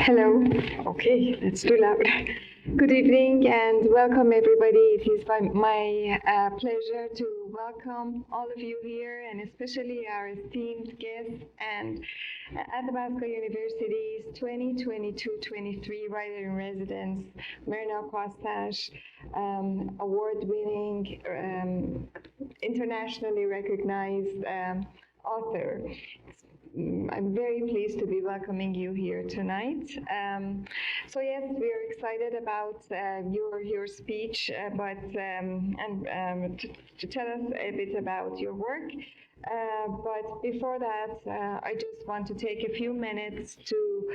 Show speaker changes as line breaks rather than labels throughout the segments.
Hello. Okay, that's too loud. Good evening and welcome everybody. It is my pleasure to welcome all of you here and especially our esteemed guests and Athabasca University's 2022-23 Writer-in-Residence, Myrna Kostash, award-winning, internationally recognized author. I'm very pleased to be welcoming you here tonight. So yes, we are excited about your speech, to tell us a bit about your work. But before that, I just want to take a few minutes to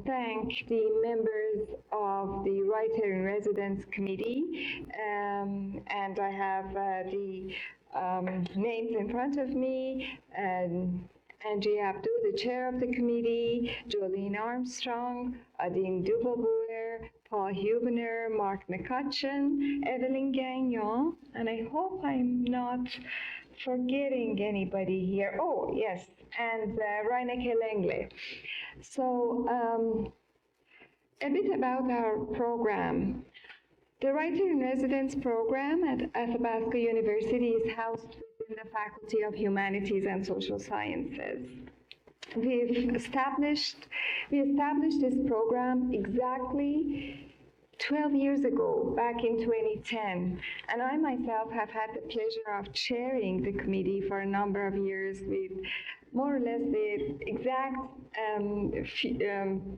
thank the members of the Writer-in-Residence Committee, and I have the names in front of me. Angie Abdu, the chair of the committee, Jolene Armstrong, Adine Dubelbuer, Paul Hubener, Mark McCutcheon, Evelyn Gagnon, and I hope I'm not forgetting anybody here. Oh, yes, and Reineke Lengle. So a bit about our program. The Writer-in-Residence program at Athabasca University is housed in the Faculty of Humanities and Social Sciences. We established this program exactly 12 years ago, back in 2010, and I myself have had the pleasure of chairing the committee for a number of years with more or less the exact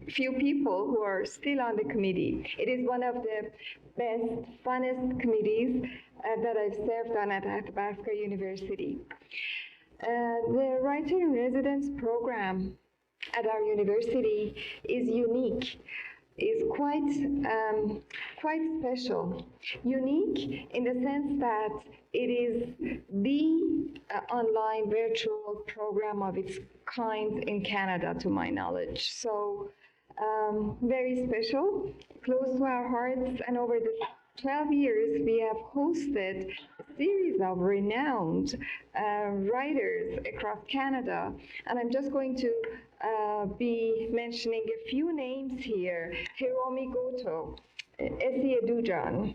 few people who are still on the committee. It is one of the best, funnest committees that I've served on at Athabasca University. The Writer-in-Residence program at our university is unique, is quite special. Unique in the sense that it is the online virtual program of its kind in Canada, to my knowledge. So very special, close to our hearts, and over the 12 years, we have hosted a series of renowned writers across Canada. And I'm just going to be mentioning a few names here. Hiromi Goto, Essie Edujan,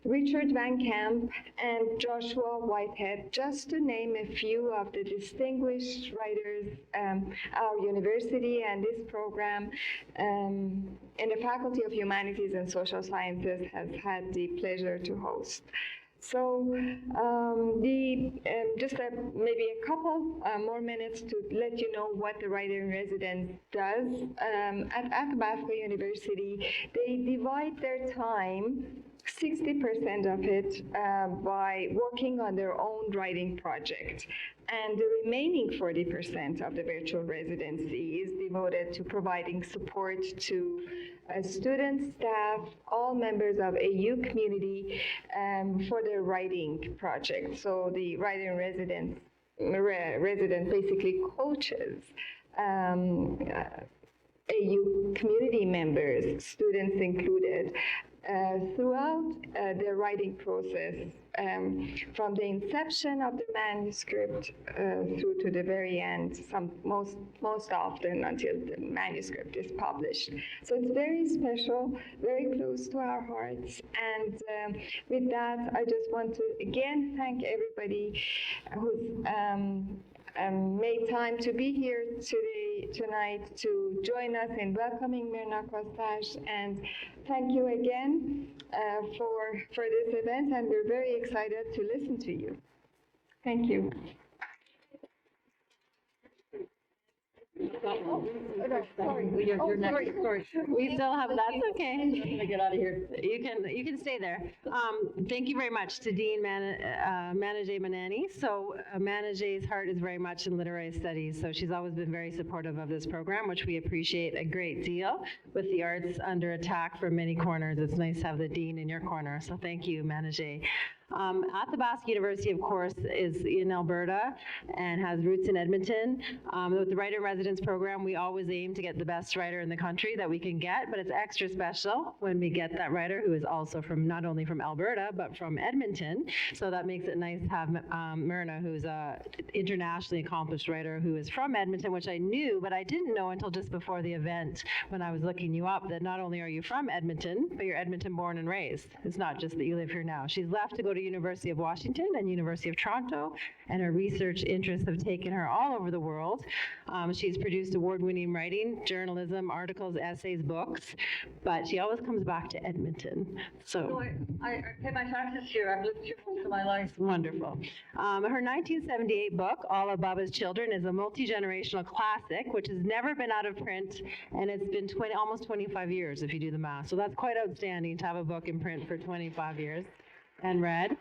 Richard Van Camp, and Joshua Whitehead, just to name a few of the distinguished writers our university and this program in the Faculty of Humanities and Social Sciences has had the pleasure to host. So just maybe a couple more minutes to let you know what the Writer-in-Residence does. At Athabasca University, they divide their time 60% of it by working on their own writing project. And the remaining 40% of the virtual residency is devoted to providing support to students, staff, all members of AU community for their writing project. So the Writer-in-Residence resident basically coaches AU community members, students included, throughout the writing process, from the inception of the manuscript through to the very end, most often until the manuscript is published. So it's very special, very close to our hearts. And with that, I just want to again thank everybody who's made time to be here tonight to join us in welcoming Myrna Kostash, and thank you again for this event, and we're very excited to listen to you. Thank you.
Sorry. You're next. Sorry.
We still have, that's okay.
I'm gonna get out of here.
You can stay there. Thank you very much to Dean Manajay Manani. So Manajay's heart is very much in literary studies, so she's always been very supportive of this program, which we appreciate a great deal. With the arts under attack from many corners, it's nice to have the Dean in your corner, so thank you, Manajay. Athabasca University, of course, is in Alberta and has roots in Edmonton. With the writer-in-residence program, we always aim to get the best writer in the country that we can get, but it's extra special when we get that writer who is also from not only from Alberta, but from Edmonton. So that makes it nice to have Myrna, who's an internationally accomplished writer who is from Edmonton, which I knew, but I didn't know until just before the event when I was looking you up that not only are you from Edmonton, but you're Edmonton born and raised. It's not just that you live here now. She's left to go to University of Washington and University of Toronto, and her research interests have taken her all over the world. She's produced award-winning writing, journalism, articles, essays, books, but she always comes back to Edmonton. So
I pay my taxes here. I've lived here most of my life.
wonderful. Her 1978 book, All of Baba's Children, is a multi-generational classic, which has never been out of print, and it's been almost 25 years, if you do the math. So that's quite outstanding to have a book in print for 25 years and read.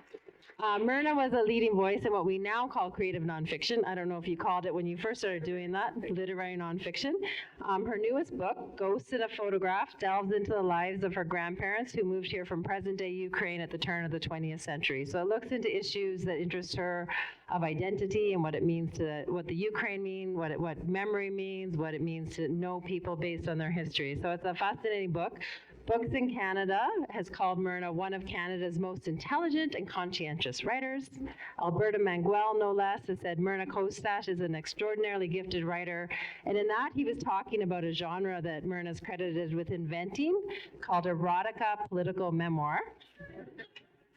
Myrna was a leading voice in what we now call creative nonfiction. I don't know if you called it when you first started doing that, literary nonfiction. Her newest book, Ghosts in a Photograph, delves into the lives of her grandparents who moved here from present-day Ukraine at the turn of the 20th century. So it looks into issues that interest her of identity and what it means to, what the Ukraine means, what memory means, what it means to know people based on their history. So it's a fascinating book. Books in Canada has called Myrna one of Canada's most intelligent and conscientious writers. Alberta Manguel, no less, has said Myrna Kostash is an extraordinarily gifted writer. And in that, he was talking about a genre that Myrna's credited with inventing called erotica political memoir.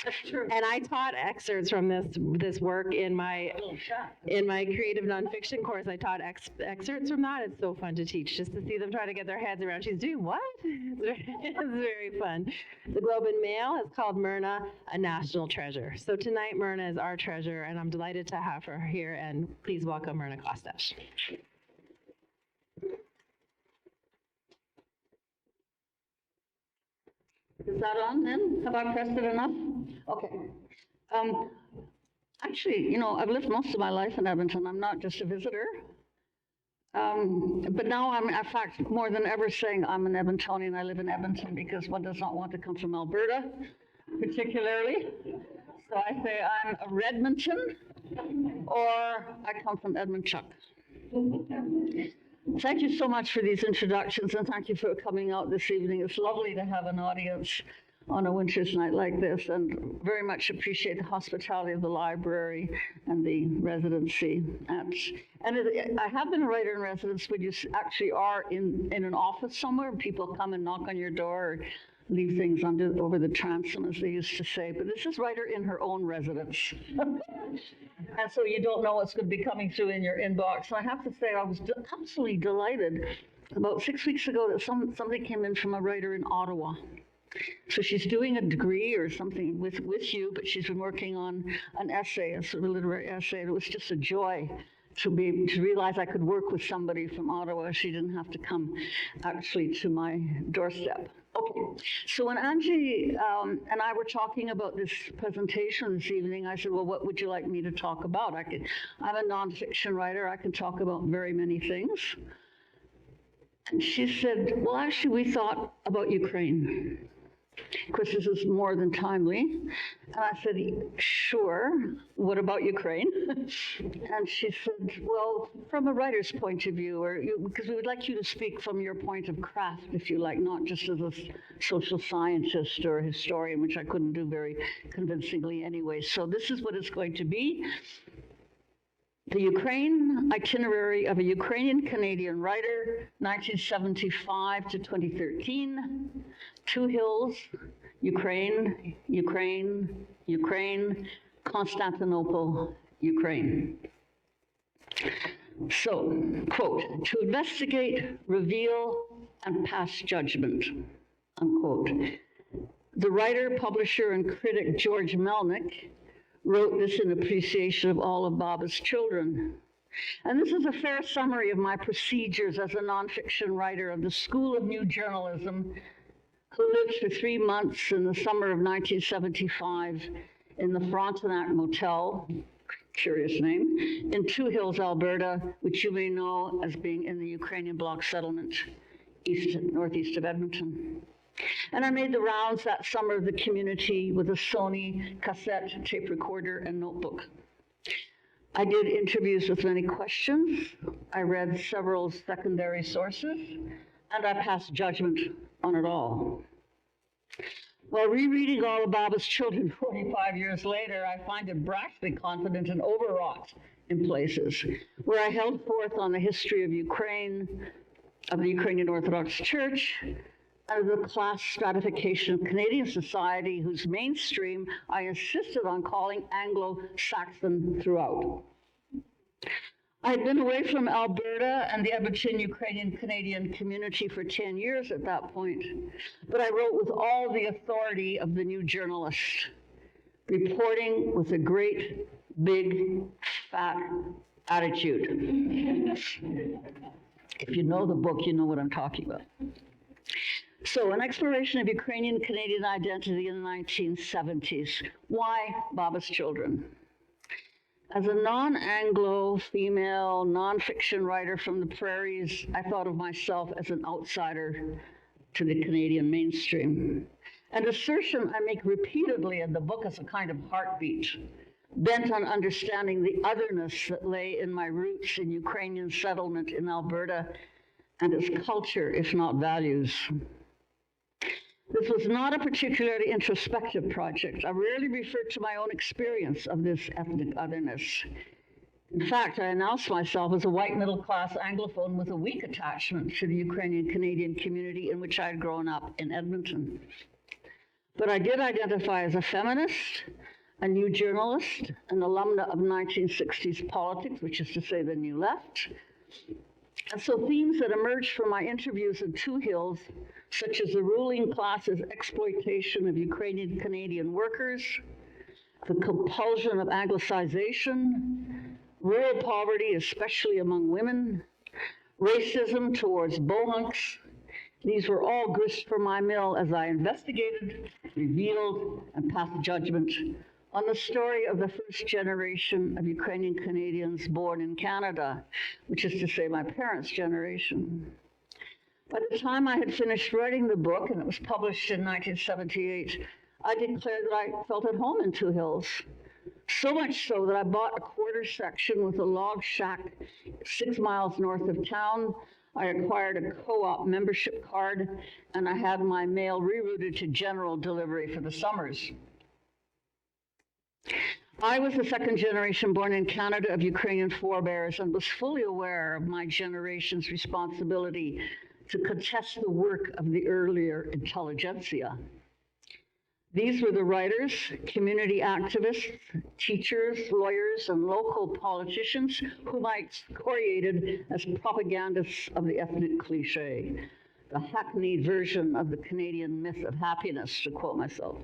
That's true.
And I taught excerpts from this work in my creative nonfiction course. I taught excerpts from that. It's so fun to teach, just to see them try to get their heads around. She's doing what? It's very fun. The Globe and Mail has called Myrna a national treasure. So tonight, Myrna is our treasure, and I'm delighted to have her here. And please welcome Myrna Kostash.
Is that on then? Have I pressed it enough? Okay. Actually, you know, I've lived most of my life in Edmonton. I'm not just a visitor. But now I'm, in fact, more than ever saying I'm an Edmontonian. I live in Edmonton because one does not want to come from Alberta, particularly. So I say I'm a Redmonton, or I come from Edmonton. Thank you so much for these introductions, and thank you for coming out this evening. It's lovely to have an audience on a winter's night like this, and very much appreciate the hospitality of the library and the residency. I have been a writer in residence when you actually are in an office somewhere, and people come and knock on your door or leave things over the transom, as they used to say. But this is writer in her own residence. And so you don't know what's going to be coming through in your inbox. So I have to say I was absolutely delighted about 6 weeks ago that somebody came in from a writer in Ottawa. So she's doing a degree or something with you, but she's been working on an essay, a sort of literary essay. And it was just a joy to realize I could work with somebody from Ottawa. She didn't have to come actually to my doorstep. Okay, so when Angie and I were talking about this presentation this evening, I said, well, what would you like me to talk about? I'm a nonfiction writer. I can talk about very many things. And she said, well, actually, we thought about Ukraine. Of course, this is more than timely. And I said, sure, what about Ukraine? And she said, well, from a writer's point of view, because we would like you to speak from your point of craft, if you like, not just as a social scientist or a historian, which I couldn't do very convincingly anyway. So this is what it's going to be. The Ukraine itinerary of a Ukrainian Canadian writer, 1975 to 2013. Two Hills, Ukraine, Ukraine, Ukraine, Constantinople, Ukraine. So, quote, to investigate, reveal, and pass judgment, unquote. The writer, publisher, and critic George Melnick wrote this in appreciation of All of Baba's Children. And this is a fair summary of my procedures as a nonfiction writer of the School of New Journalism, who lived for 3 months in the summer of 1975 in the Frontenac Motel, curious name, in Two Hills, Alberta, which you may know as being in the Ukrainian bloc settlement northeast of Edmonton. And I made the rounds that summer of the community with a Sony cassette tape recorder and notebook. I did interviews with many questions. I read several secondary sources, and I passed judgment on it all. While rereading all of Baba's children 45 years later, I find it brashly confident and overwrought in places where I held forth on the history of Ukraine, of the Ukrainian Orthodox Church, and of the class stratification of Canadian society, whose mainstream I insisted on calling Anglo-Saxon throughout. I had been away from Alberta and the Edmonton Ukrainian Canadian community for 10 years at that point, but I wrote with all the authority of the new journalist, reporting with a great, big, fat attitude. If you know the book, you know what I'm talking about. So, an exploration of Ukrainian Canadian identity in the 1970s. Why Baba's children? As a non-Anglo female nonfiction writer from the prairies, I thought of myself as an outsider to the Canadian mainstream. An assertion I make repeatedly in the book as a kind of heartbeat, bent on understanding the otherness that lay in my roots in Ukrainian settlement in Alberta and its culture, if not values. This was not a particularly introspective project. I rarely referred to my own experience of this ethnic otherness. In fact, I announced myself as a white middle-class Anglophone with a weak attachment to the Ukrainian Canadian community in which I had grown up in Edmonton. But I did identify as a feminist, a new journalist, an alumna of 1960s politics, which is to say the New Left. And so themes that emerged from my interviews in Two Hills, such as the ruling class's exploitation of Ukrainian Canadian workers, the compulsion of Anglicization, rural poverty, especially among women, racism towards Bohunks, these were all grist for my mill as I investigated, revealed, and passed judgment on the story of the first generation of Ukrainian Canadians born in Canada, which is to say my parents' generation. By the time I had finished writing the book, and it was published in 1978, I declared that I felt at home in Two Hills. So much so that I bought a quarter section with a log shack 6 miles north of town. I acquired a co-op membership card, and I had my mail rerouted to general delivery for the summers. I was the second generation born in Canada of Ukrainian forebears and was fully aware of my generation's responsibility to contest the work of the earlier intelligentsia. These were the writers, community activists, teachers, lawyers, and local politicians whom I excoriated as propagandists of the ethnic cliché, the hackneyed version of the Canadian myth of happiness, to quote myself.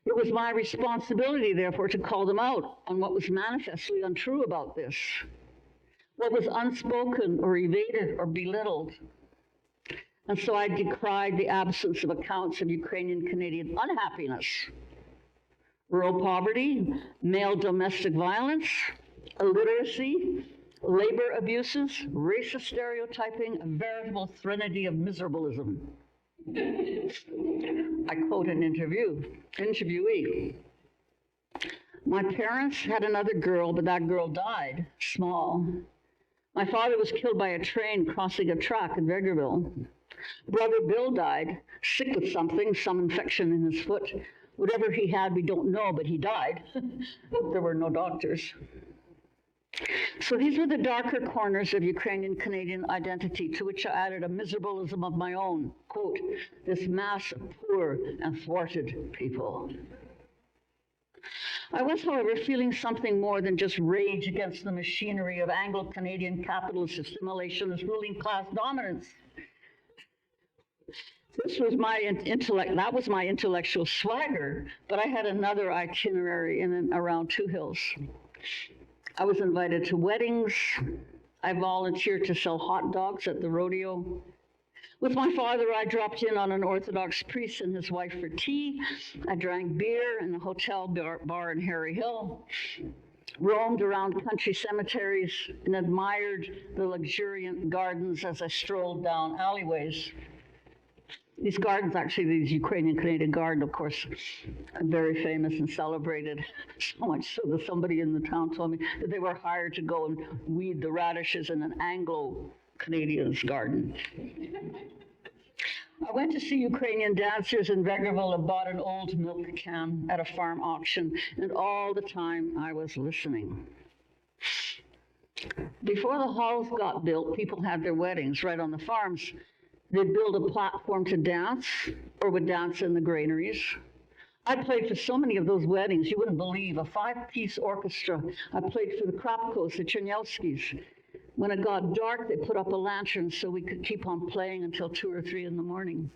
It was my responsibility, therefore, to call them out on what was manifestly untrue about this, what was unspoken or evaded or belittled. And so I decried the absence of accounts of Ukrainian Canadian unhappiness, rural poverty, male domestic violence, illiteracy, labor abuses, racist stereotyping, a veritable threnody of miserablism. I quote an interviewee. My parents had another girl, but that girl died small. My father was killed by a train crossing a track in Vegreville. Brother Bill died, sick with something, some infection in his foot. Whatever he had, we don't know, but he died. There were no doctors. So these were the darker corners of Ukrainian Canadian identity, to which I added a miserablism of my own. Quote, this mass of poor and thwarted people. I was, however, feeling something more than just rage against the machinery of Anglo-Canadian capitalist assimilation as ruling class dominance. This was my intellect, that was my intellectual swagger, but I had another itinerary in and around Two Hills. I was invited to weddings. I volunteered to sell hot dogs at the rodeo. With my father, I dropped in on an Orthodox priest and his wife for tea. I drank beer in a hotel bar in Harry Hill, roamed around country cemeteries, and admired the luxuriant gardens as I strolled down alleyways. These gardens, actually, these Ukrainian Canadian garden, of course, are very famous and celebrated, so much so that somebody in the town told me that they were hired to go and weed the radishes in an Anglo-Canadian's garden. I went to see Ukrainian dancers in Vegreville and bought an old milk can at a farm auction, and all the time I was listening. Before the halls got built, people had their weddings right on the farms. They'd build a platform to dance, or would dance in the granaries. I played for so many of those weddings, you wouldn't believe. A 5-piece orchestra. I played for the Krapkos, the Chernelskis. When it got dark, they put up a lantern so we could keep on playing until 2 or 3 in the morning.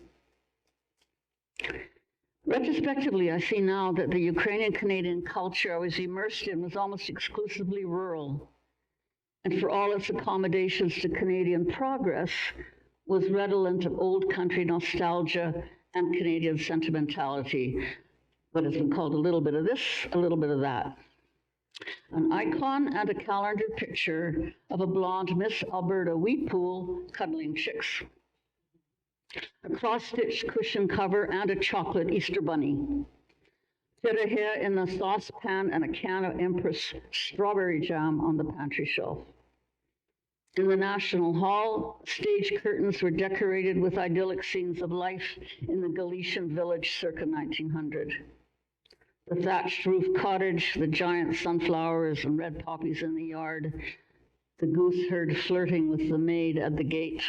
Retrospectively, I see now that the Ukrainian Canadian culture I was immersed in was almost exclusively rural, and for all its accommodations to Canadian progress, was redolent of old country nostalgia and Canadian sentimentality. What has been called a little bit of this, a little bit of that. An icon and a calendar picture of a blonde Miss Alberta wheat pool cuddling chicks. A cross-stitched cushion cover and a chocolate Easter bunny. Terehea in a saucepan and a can of Empress strawberry jam on the pantry shelf. In the National Hall, stage curtains were decorated with idyllic scenes of life in the Galician village circa 1900. The thatched roof cottage, the giant sunflowers and red poppies in the yard, the goose herd flirting with the maid at the gate.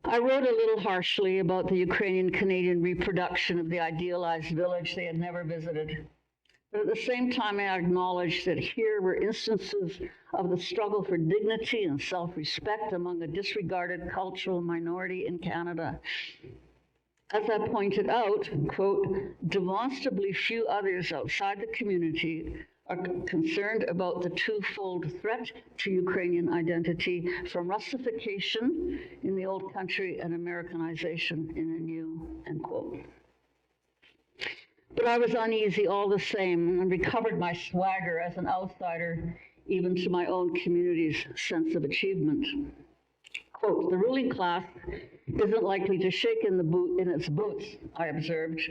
I wrote a little harshly about the Ukrainian Canadian reproduction of the idealized village they had never visited. But at the same time, I acknowledged that here were instances of the struggle for dignity and self-respect among a disregarded cultural minority in Canada. As I pointed out, quote, demonstrably few others outside the community are concerned about the twofold threat to Ukrainian identity from Russification in the old country and Americanization in the new, end quote. But I was uneasy all the same and recovered my swagger as an outsider, even to my own community's sense of achievement. Quote, the ruling class isn't likely to shake in its boots, I observed,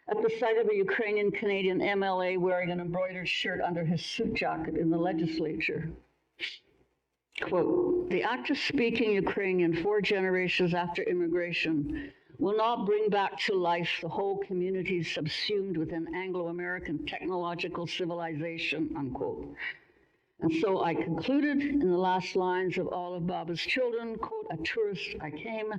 at the sight of a Ukrainian Canadian MLA wearing an embroidered shirt under his suit jacket in the legislature. Quote, the act of speaking Ukrainian 4 generations after immigration will not bring back to life the whole community subsumed within Anglo-American technological civilization, unquote. And so I concluded in the last lines of All of Baba's Children, quote, a tourist I came,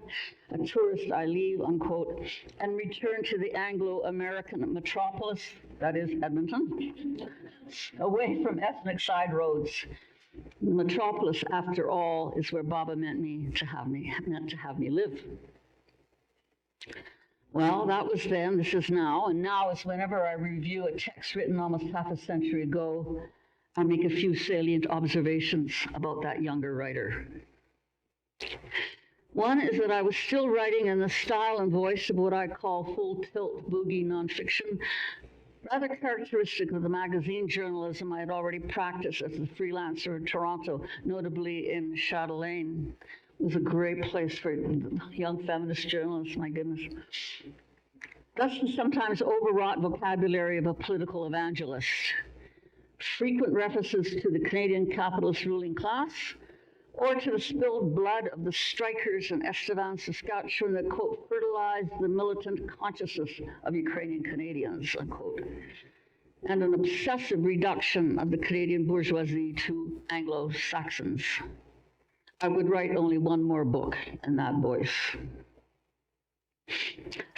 a tourist I leave, unquote, and return to the Anglo-American metropolis, that is Edmonton, away from ethnic side roads. The metropolis, after all, is where Baba meant to have me live. Well, that was then, this is now, and now is whenever I review a text written almost half a century ago, I make a few salient observations about that younger writer. One is that I was still writing in the style and voice of what I call full tilt boogie nonfiction, rather characteristic of the magazine journalism I had already practiced as a freelancer in Toronto, notably in Châtelaine. It was a great place for young feminist journalists, my goodness. Thus the sometimes overwrought vocabulary of a political evangelist. Frequent references to the Canadian capitalist ruling class, or to the spilled blood of the strikers in Estevan, Saskatchewan that, quote, fertilized the militant consciousness of Ukrainian Canadians, unquote, and an obsessive reduction of the Canadian bourgeoisie to Anglo-Saxons. I would write only one more book in that voice.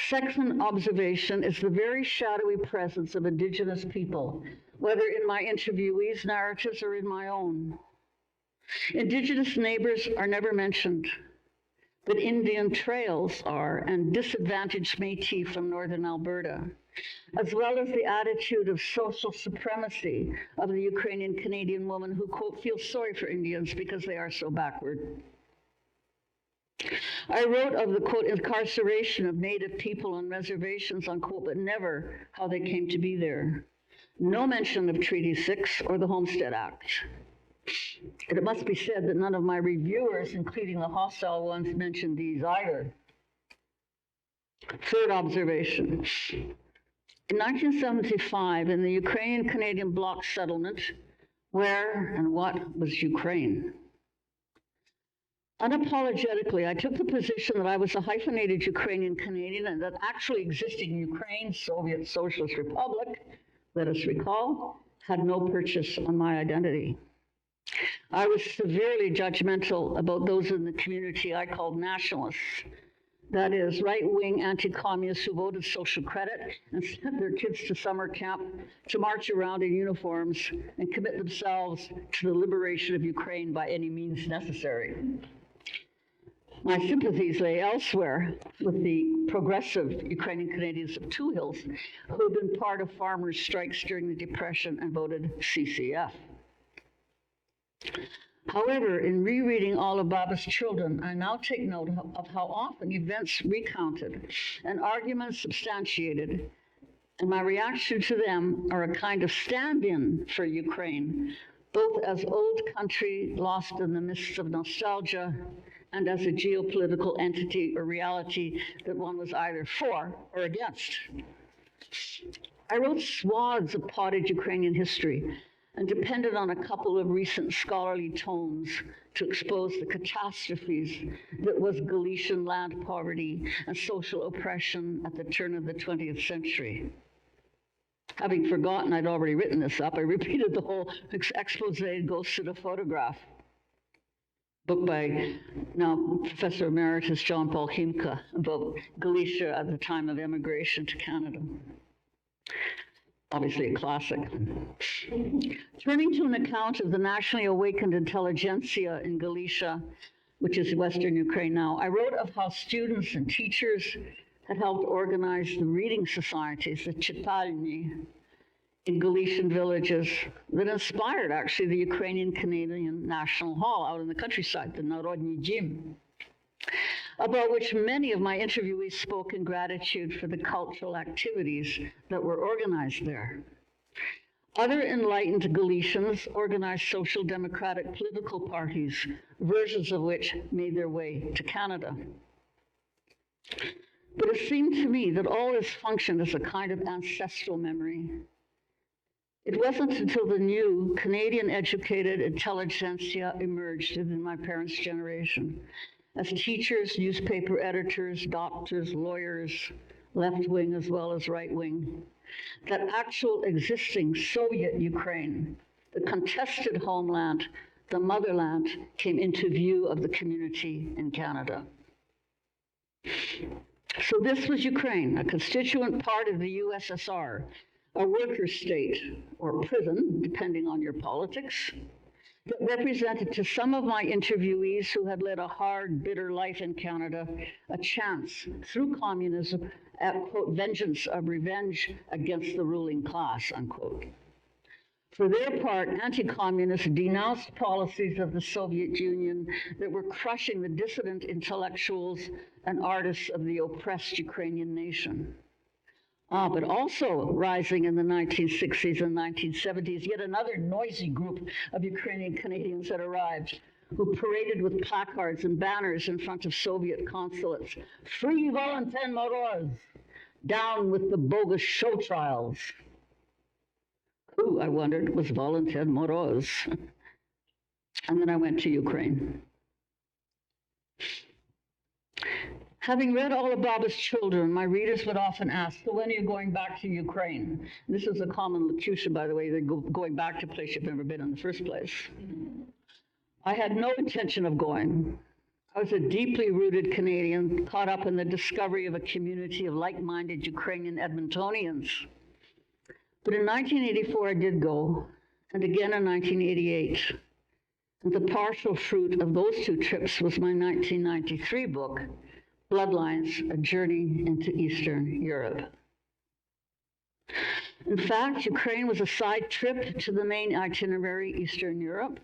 Second observation is the very shadowy presence of Indigenous people, whether in my interviewees' narratives or in my own. Indigenous neighbors are never mentioned, but Indian trails are, and disadvantaged Métis from northern Alberta, as well as the attitude of social supremacy of the Ukrainian Canadian woman who, quote, feels sorry for Indians because they are so backward. I wrote of the, quote, incarceration of Native people on reservations, unquote, but never how they came to be there. No mention of Treaty 6 or the Homestead Act. And it must be said that none of my reviewers, including the hostile ones, mentioned these either. Third observation. In 1975, in the Ukrainian Canadian bloc settlement, where and what was Ukraine? Unapologetically, I took the position that I was a hyphenated Ukrainian Canadian and that actually existing Ukraine, Soviet Socialist Republic, let us recall, had no purchase on my identity. I was severely judgmental about those in the community I called nationalists. That is, right-wing anti-communists who voted social credit and sent their kids to summer camp to march around in uniforms and commit themselves to the liberation of Ukraine by any means necessary. My sympathies lay elsewhere with the progressive Ukrainian Canadians of Two Hills who had been part of farmers' strikes during the Depression and voted CCF. However, in rereading all of Baba's children, I now take note of how often events recounted and arguments substantiated, and my reaction to them are a kind of stand-in for Ukraine, both as old country lost in the mists of nostalgia and as a geopolitical entity or reality that one was either for or against. I wrote swaths of potted Ukrainian history and depended on a couple of recent scholarly tomes to expose the catastrophes that was Galician land poverty and social oppression at the turn of the 20th century. Having forgotten I'd already written this up, I repeated the whole expose Goes to the Photograph, book by now Professor Emeritus John Paul Himka about Galicia at the time of emigration to Canada. Obviously a classic. Turning to an account of the nationally awakened intelligentsia in Galicia, which is Western Ukraine now, I wrote of how students and teachers had helped organize the reading societies, the czytelni, in Galician villages that inspired actually the Ukrainian Canadian National Hall out in the countryside, the Narodny Dom, about which many of my interviewees spoke in gratitude for the cultural activities that were organized there. Other enlightened Galicians organized social democratic political parties, versions of which made their way to Canada. But it seemed to me that all this functioned as a kind of ancestral memory. It wasn't until the new Canadian-educated intelligentsia emerged in my parents' generation, as teachers, newspaper editors, doctors, lawyers, left-wing as well as right-wing, that actual existing Soviet Ukraine, the contested homeland, the motherland, came into view of the community in Canada. So this was Ukraine, a constituent part of the USSR, a worker state or prison, depending on your politics, that represented to some of my interviewees who had led a hard, bitter life in Canada a chance, through communism, at, quote, vengeance of revenge against the ruling class, unquote. For their part, anti-communists denounced policies of the Soviet Union that were crushing the dissident intellectuals and artists of the oppressed Ukrainian nation. But also rising in the 1960s and 1970s, yet another noisy group of Ukrainian Canadians had arrived, who paraded with placards and banners in front of Soviet consulates. Free Valentin Moroz! Down with the bogus show trials! Who, I wondered, was Valentin Moroz? And then I went to Ukraine. Having read all of Baba's children, my readers would often ask, so when are you going back to Ukraine? This is a common locution, by the way, they're going back to a place you've never been in the first place. I had no intention of going. I was a deeply rooted Canadian, caught up in the discovery of a community of like-minded Ukrainian Edmontonians. But in 1984, I did go, and again in 1988. And the partial fruit of those two trips was my 1993 book, Bloodlines, A Journey into Eastern Europe. In fact, Ukraine was a side trip to the main itinerary, Eastern Europe.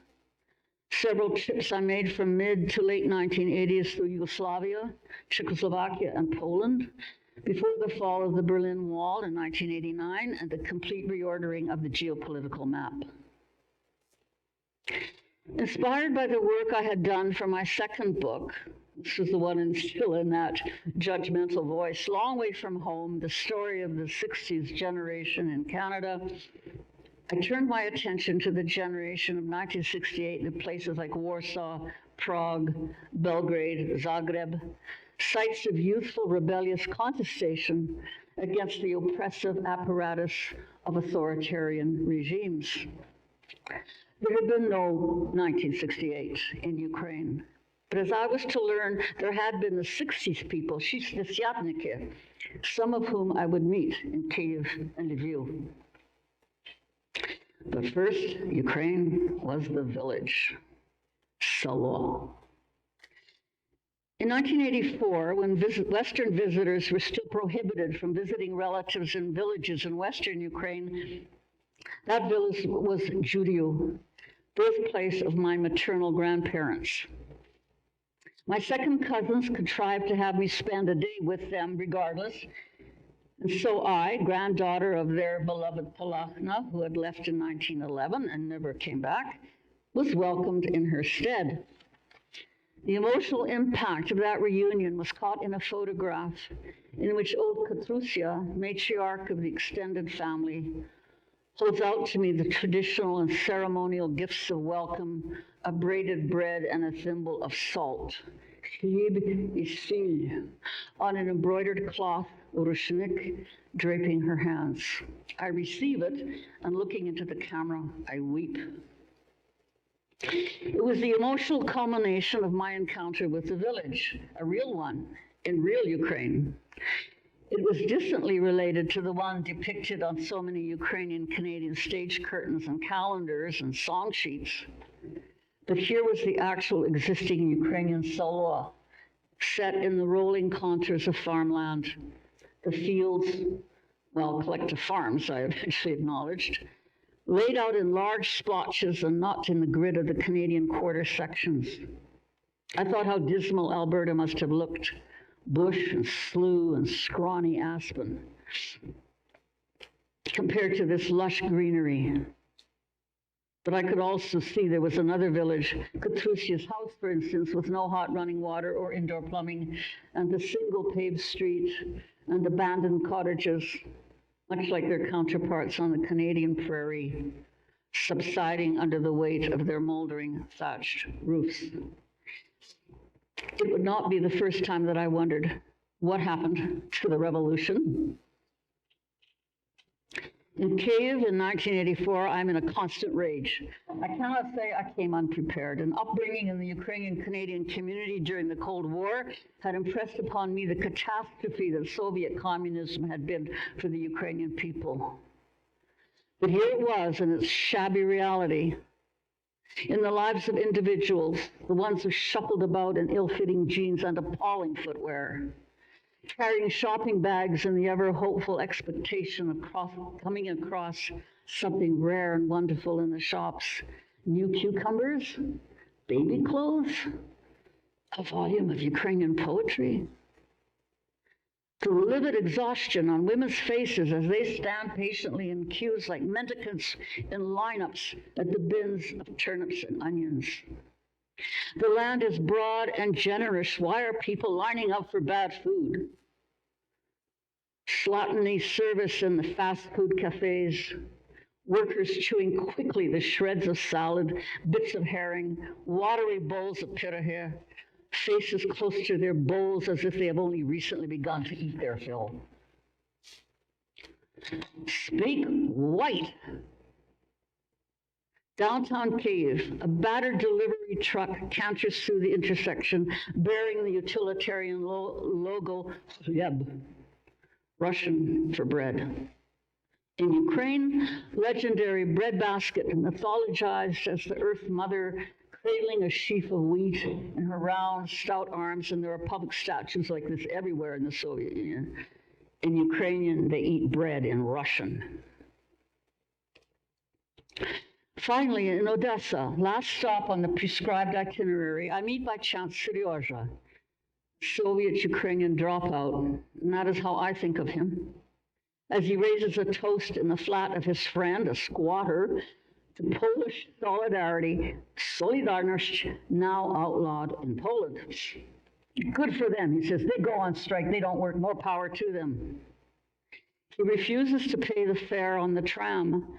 Several trips I made from mid to late 1980s through Yugoslavia, Czechoslovakia, and Poland, before the fall of the Berlin Wall in 1989 and the complete reordering of the geopolitical map. Inspired by the work I had done for my second book, This was the one still in that judgmental voice. Long way from home, the story of the 60s generation in Canada. I turned my attention to the generation of 1968 in places like Warsaw, Prague, Belgrade, Zagreb, sites of youthful rebellious contestation against the oppressive apparatus of authoritarian regimes. There had been no 1968 in Ukraine. But as I was to learn, there had been the 60s people, Shishnisyatniki, some of whom I would meet in Kyiv and Lviv. But first, Ukraine was the village, Selo. In 1984, when Western visitors were still prohibited from visiting relatives in villages in Western Ukraine, that village was Judio, birthplace of my maternal grandparents. My second cousins contrived to have me spend a day with them regardless. And so I, granddaughter of their beloved Palachna, who had left in 1911 and never came back, was welcomed in her stead. The emotional impact of that reunion was caught in a photograph in which old Katrusia, matriarch of the extended family, holds out to me the traditional and ceremonial gifts of welcome, a braided bread and a thimble of salt, chleb isil, on an embroidered cloth, rushnik, draping her hands. I receive it, and looking into the camera, I weep. It was the emotional culmination of my encounter with the village, a real one, in real Ukraine. It was distantly related to the one depicted on so many Ukrainian Canadian stage curtains and calendars and song sheets. But here was the actual existing Ukrainian solo, set in the rolling contours of farmland. The fields, well, collective farms, I eventually acknowledged, laid out in large splotches and not in the grid of the Canadian quarter sections. I thought how dismal Alberta must have looked. Bush and slough and scrawny aspen, compared to this lush greenery. But I could also see there was another village, Katrusia's house, for instance, with no hot running water or indoor plumbing, and a single paved street, and abandoned cottages, much like their counterparts on the Canadian prairie, subsiding under the weight of their moldering thatched roofs. It would not be the first time that I wondered what happened to the revolution. In Kyiv in 1984, I'm in a constant rage. I cannot say I came unprepared. An upbringing in the Ukrainian Canadian community during the Cold War had impressed upon me the catastrophe that Soviet communism had been for the Ukrainian people. But here it was in its shabby reality, in the lives of individuals, the ones who shuffled about in ill-fitting jeans and appalling footwear, carrying shopping bags in the ever-hopeful expectation of coming across something rare and wonderful in the shops. New cucumbers, baby clothes, a volume of Ukrainian poetry. The livid exhaustion on women's faces as they stand patiently in queues like mendicants in lineups at the bins of turnips and onions. The land is broad and generous. Why are people lining up for bad food? Sloppy service in the fast food cafes. Workers chewing quickly the shreds of salad, bits of herring, watery bowls of pirahe, faces close to their bowls as if they have only recently begun to eat their fill. Speak white. Downtown Kyiv, a battered delivery truck canters through the intersection bearing the utilitarian logo Chleb, Russian for bread. In Ukraine, legendary breadbasket mythologized as the Earth Mother cradling a sheaf of wheat in her round, stout arms, and there are public statues like this everywhere in the Soviet Union. In Ukrainian, they eat bread in Russian. Finally, in Odessa, last stop on the prescribed itinerary, I meet by chance Seryoja, Soviet-Ukrainian dropout, and that is how I think of him. As he raises a toast in the flat of his friend, a squatter, to Polish solidarity, Solidarność, now outlawed in Poland. Good for them, he says. They go on strike, they don't work, more power to them. He refuses to pay the fare on the tram,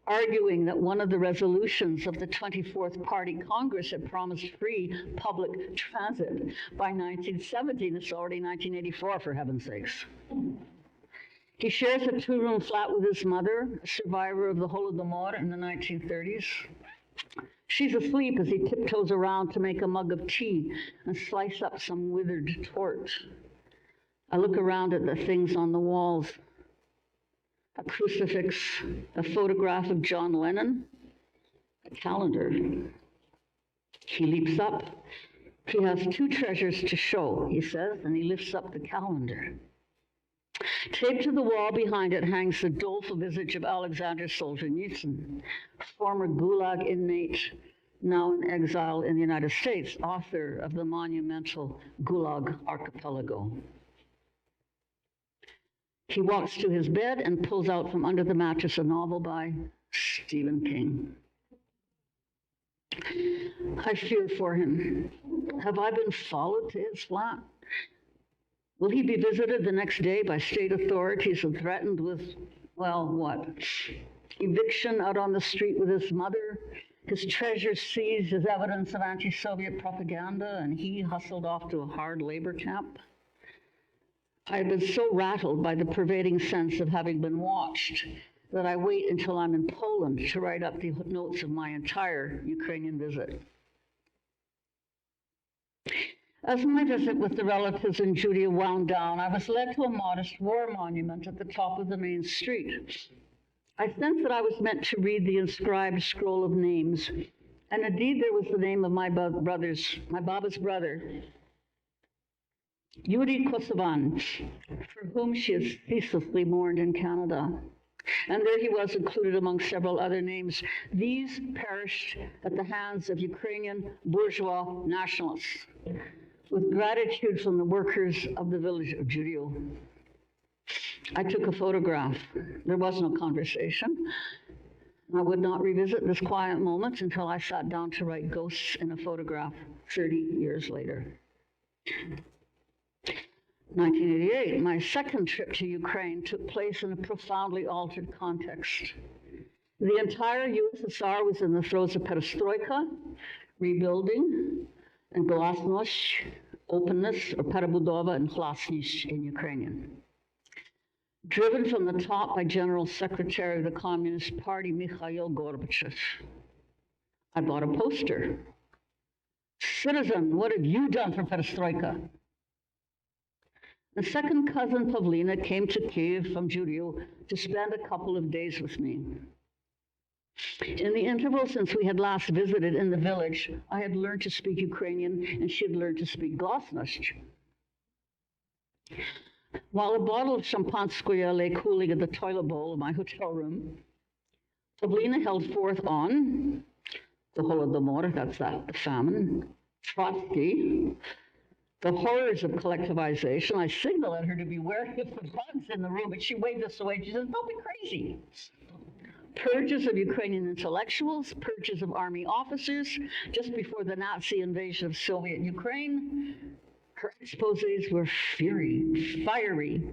arguing that one of the resolutions of the 24th Party Congress had promised free public transit by 1917. It's already 1984, for heaven's sakes. He shares a two-room flat with his mother, a survivor of the Holodomor in the 1930s. She's asleep as he tiptoes around to make a mug of tea and slice up some withered torte. I look around at the things on the walls. A crucifix, a photograph of John Lennon, a calendar. He leaps up. He has two treasures to show, he says, and he lifts up the calendar. Taped to the wall behind it hangs the doleful visage of Alexander Solzhenitsyn, former Gulag inmate, now in exile in the United States, author of the monumental Gulag Archipelago. He walks to his bed and pulls out from under the mattress a novel by Stephen King. I fear for him. Have I been followed to his flat? Will he be visited the next day by state authorities and threatened with, well, what? Eviction out on the street with his mother, his treasures seized as evidence of anti-Soviet propaganda, and he hustled off to a hard labor camp? I have been so rattled by the pervading sense of having been watched that I wait until I'm in Poland to write up the notes of my entire Ukrainian visit. As my visit with the relatives in Judea wound down, I was led to a modest war monument at the top of the main street. I sensed that I was meant to read the inscribed scroll of names, and indeed there was the name of my Baba's brother, Yuri Kosovan, for whom she is ceaselessly mourned in Canada. And there he was, included among several other names. These perished at the hands of Ukrainian bourgeois nationalists, with gratitude from the workers of the village of Judeo. I took a photograph. There was no conversation. I would not revisit this quiet moment until I sat down to write Ghosts in a Photograph 30 years later. 1988, my second trip to Ukraine took place in a profoundly altered context. The entire USSR was in the throes of perestroika, rebuilding, and glasnost, openness, or perabudova and glasnost in Ukrainian. Driven from the top by General Secretary of the Communist Party, Mikhail Gorbachev, I bought a poster. Citizen, what have you done for perestroika? The second cousin, Pavlina, came to Kiev from Judeo to spend a couple of days with me. In the interval since we had last visited in the village, I had learned to speak Ukrainian, and she had learned to speak glasnost. While a bottle of Champanskoye lay cooling in the toilet bowl of my hotel room, Pavlina held forth on the Holodomor, that's that, the famine, Trotsky, the horrors of collectivization. I signaled at her to beware of the bugs in the room, but she waved us away. She said, don't be crazy. Purges of Ukrainian intellectuals, purges of army officers, just before the Nazi invasion of Soviet Ukraine. Her exposés were fiery,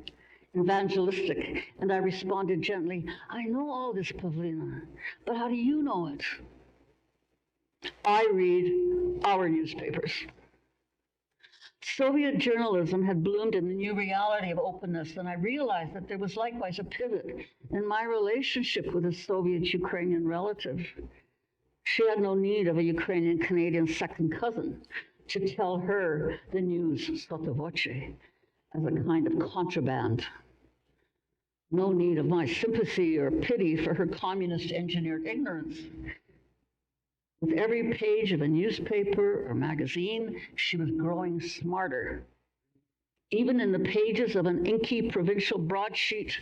evangelistic, and I responded gently, I know all this, Pavlina, but how do you know it? I read our newspapers. Soviet journalism had bloomed in the new reality of openness, and I realized that there was likewise a pivot in my relationship with a Soviet-Ukrainian relative. She had no need of a Ukrainian Canadian second cousin to tell her the news sotto voce as a kind of contraband. No need of my sympathy or pity for her communist-engineered ignorance. With every page of a newspaper or magazine, she was growing smarter. Even in the pages of an inky provincial broadsheet,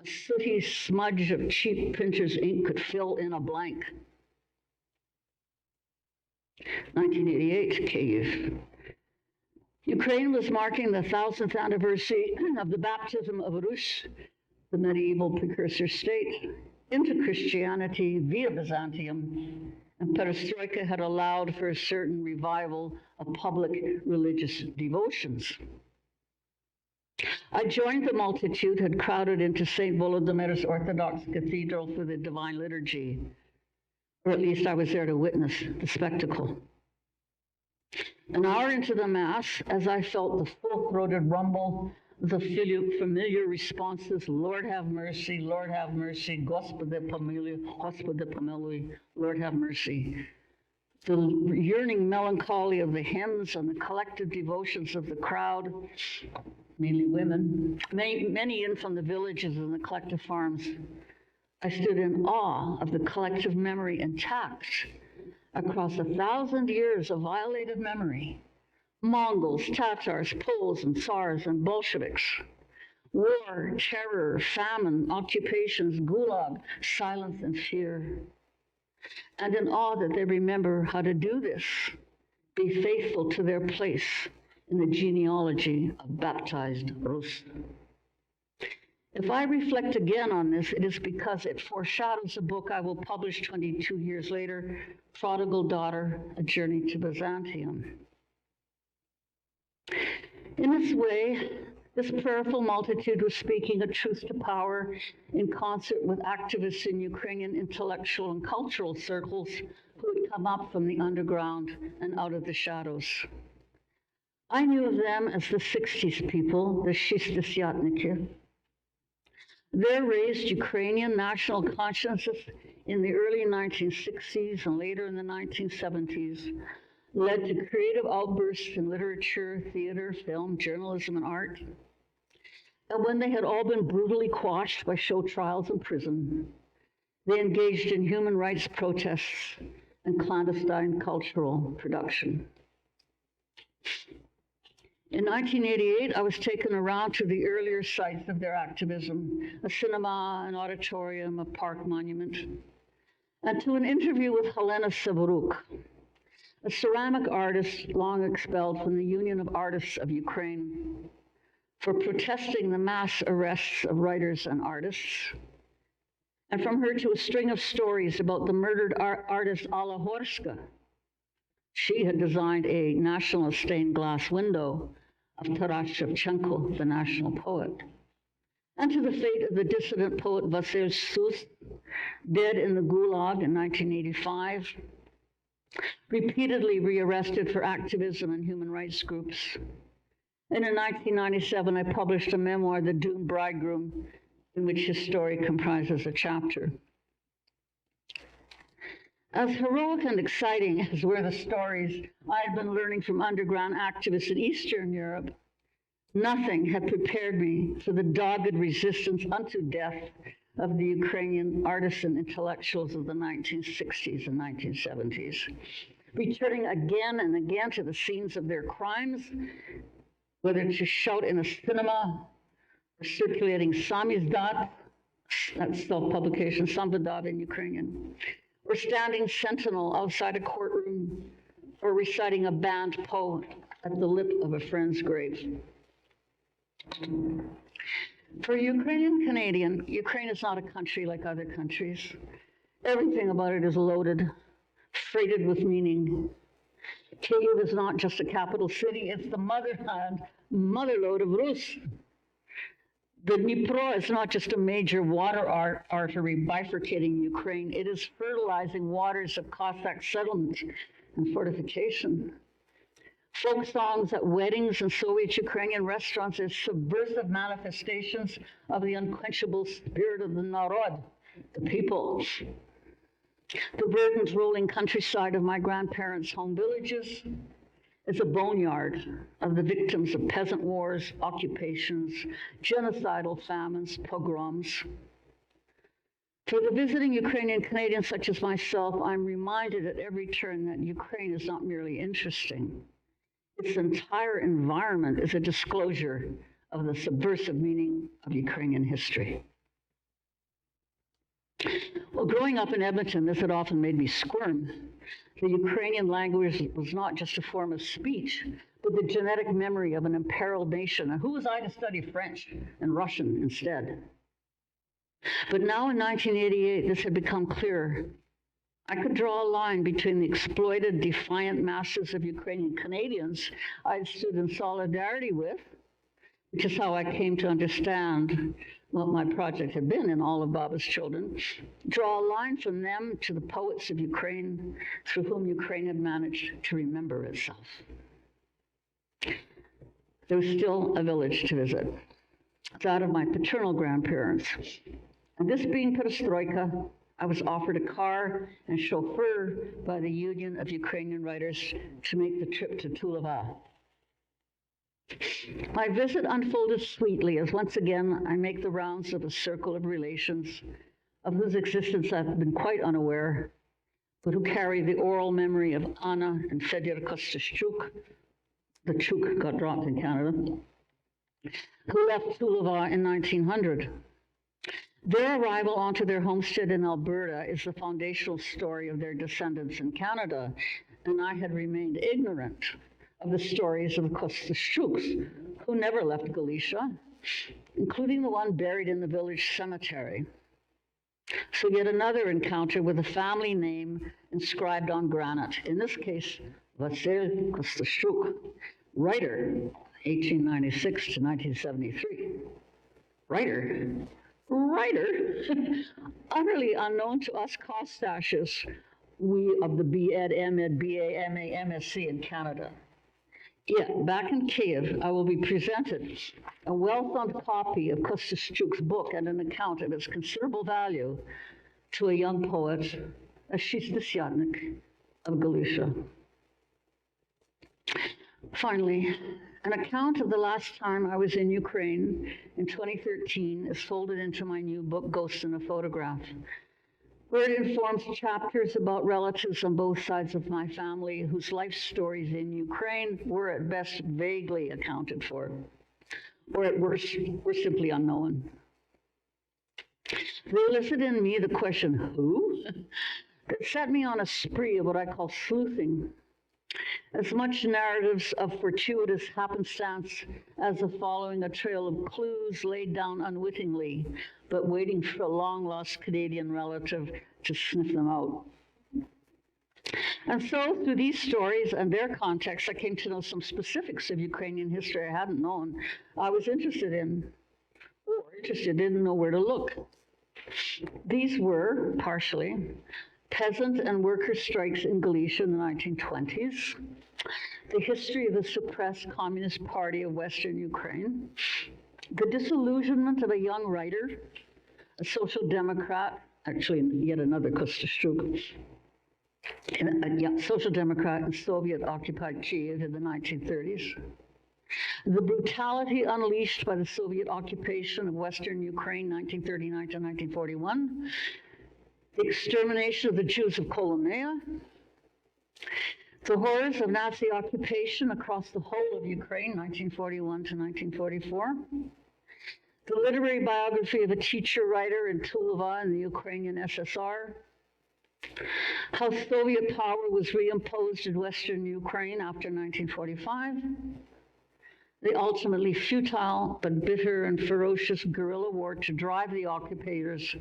a sooty smudge of cheap printer's ink could fill in a blank. 1988, Kyiv. Ukraine was marking the 1000th anniversary of the baptism of Rus, the medieval precursor state, into Christianity via Byzantium and perestroika had allowed for a certain revival of public religious devotions. I joined the multitude, had crowded into St. Volodymyr's Orthodox Cathedral for the Divine Liturgy, or at least I was there to witness the spectacle. An hour into the Mass, as I felt the full-throated rumble of the familiar responses, Lord have mercy, Lord have mercy, Господи помилуй, Lord have mercy. The yearning melancholy of the hymns and the collective devotions of the crowd, mainly women, many in from the villages and the collective farms. I stood in awe of the collective memory intact across 1,000 years of violated memory. Mongols, Tatars, Poles, and Tsars, and Bolsheviks. War, terror, famine, occupations, gulag, silence, and fear. And in awe that they remember how to do this, be faithful to their place in the genealogy of baptized Rus. If I reflect again on this, it is because it foreshadows a book I will publish 22 years later, Prodigal Daughter, A Journey to Byzantium. In this way, this prayerful multitude was speaking a truth to power in concert with activists in Ukrainian intellectual and cultural circles who had come up from the underground and out of the shadows. I knew of them as the 60s people, the Shishtisyatniki. They raised Ukrainian national consciousness in the early 1960s and later in the 1970s, led to creative outbursts in literature, theater, film, journalism, and art. And when they had all been brutally quashed by show trials in prison, they engaged in human rights protests and clandestine cultural production. In 1988, I was taken around to the earlier sites of their activism, a cinema, an auditorium, a park monument, and to an interview with Helena Severuk, a ceramic artist long expelled from the Union of Artists of Ukraine for protesting the mass arrests of writers and artists, and from her to a string of stories about the murdered artist Alla Horska. She had designed a nationalist stained glass window of Taras Shevchenko, the national poet, and to the fate of the dissident poet Vasyl Sus, dead in the Gulag in 1985, repeatedly rearrested for activism and human rights groups. And in 1997, I published a memoir, The Doomed Bridegroom, in which his story comprises a chapter. As heroic and exciting as were the stories I had been learning from underground activists in Eastern Europe, nothing had prepared me for the dogged resistance unto death of the Ukrainian artisan intellectuals of the 1960s and 1970s, returning again and again to the scenes of their crimes, whether to shout in a cinema or circulating samizdat, that's self-publication, samizdat in Ukrainian, or standing sentinel outside a courtroom, or reciting a banned poem at the lip of a friend's grave. For a Ukrainian Canadian, Ukraine is not a country like other countries. Everything about it is loaded, freighted with meaning. Kyiv is not just a capital city, it's the motherlode of Rus. The Dnipro is not just a major water artery bifurcating Ukraine, it is fertilizing waters of Cossack settlement and fortification. Folk songs at weddings and Soviet Ukrainian restaurants are subversive manifestations of the unquenchable spirit of the narod, the people. The verdant rolling countryside of my grandparents' home villages is a boneyard of the victims of peasant wars, occupations, genocidal famines, pogroms. For the visiting Ukrainian Canadian such as myself, I'm reminded at every turn that Ukraine is not merely interesting. Its entire environment is a disclosure of the subversive meaning of Ukrainian history. Well, growing up in Edmonton, this had often made me squirm. The Ukrainian language was not just a form of speech, but the genetic memory of an imperiled nation. And who was I to study French and Russian instead? But now in 1988, this had become clear. I could draw a line between the exploited, defiant masses of Ukrainian Canadians I stood in solidarity with, which is how I came to understand what my project had been in all of Baba's children, draw a line from them to the poets of Ukraine through whom Ukraine had managed to remember itself. There was still a village to visit, that of my paternal grandparents. And this being perestroika, I was offered a car and chauffeur by the Union of Ukrainian Writers to make the trip to Tulava. My visit unfolded sweetly as once again I make the rounds of a circle of relations of whose existence I've been quite unaware, but who carry the oral memory of Anna and Fedor Kostashchuk. The Chuk got dropped in Canada, who left Tulava in 1900. Their arrival onto their homestead in Alberta is the foundational story of their descendants in Canada, and I had remained ignorant of the stories of the Kostashchuks, who never left Galicia, including the one buried in the village cemetery. So yet another encounter with a family name inscribed on granite, in this case, Vasil Kostashchuk, writer, 1896 to 1973. Writer, utterly unknown to us Kostashes, we of the B.Ed., M.Ed., B.A., M.A., M.Sc. in Canada. Yet, back in Kiev, I will be presented a well-thumbed copy of Kostashchuk's book and an account of its considerable value to a young poet, a Shishtasyatnik of Galicia. Finally, an account of the last time I was in Ukraine in 2013 is folded into my new book, Ghost in a Photograph, where it informs chapters about relatives on both sides of my family whose life stories in Ukraine were at best vaguely accounted for, or at worst were simply unknown. They elicited in me the question, who? That set me on a spree of what I call sleuthing. As much narratives of fortuitous happenstance as of following a trail of clues laid down unwittingly, but waiting for a long-lost Canadian relative to sniff them out. And so, through these stories and their context, I came to know some specifics of Ukrainian history I hadn't known I was interested in, or didn't know where to look. These were, partially, peasant and worker strikes in Galicia in the 1920s, the history of the suppressed Communist Party of Western Ukraine, the disillusionment of a young writer, a social democrat, actually yet another Kostashchuk, a social democrat in Soviet-occupied Kiev in the 1930s, the brutality unleashed by the Soviet occupation of Western Ukraine 1939 to 1941, the extermination of the Jews of Kolomea, the horrors of Nazi occupation across the whole of Ukraine, 1941 to 1944, the literary biography of a teacher-writer in Tulava in the Ukrainian SSR, how Soviet power was reimposed in Western Ukraine after 1945, the ultimately futile but bitter and ferocious guerrilla war to drive the occupiers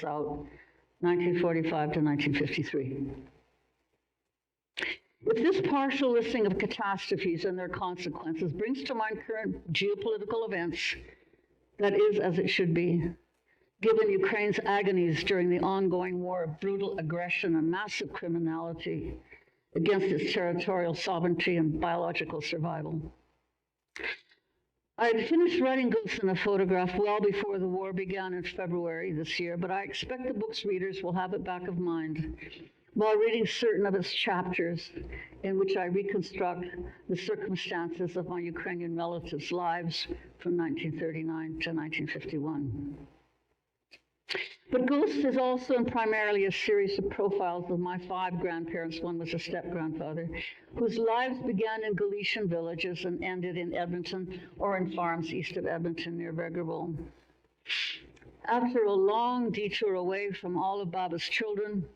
out, 1945 to 1953. If this partial listing of catastrophes and their consequences brings to mind current geopolitical events, that is as it should be, given Ukraine's agonies during the ongoing war of brutal aggression and massive criminality against its territorial sovereignty and biological survival. I had finished writing Ghost in a Photograph well before the war began in February this year, but I expect the book's readers will have it back of mind while reading certain of its chapters in which I reconstruct the circumstances of my Ukrainian relatives' lives from 1939 to 1951. But Ghost is also and primarily a series of profiles of my 5 grandparents, one was a step-grandfather, whose lives began in Galician villages and ended in Edmonton or in farms east of Edmonton near Vegreville. After a long detour away from all of Baba's children,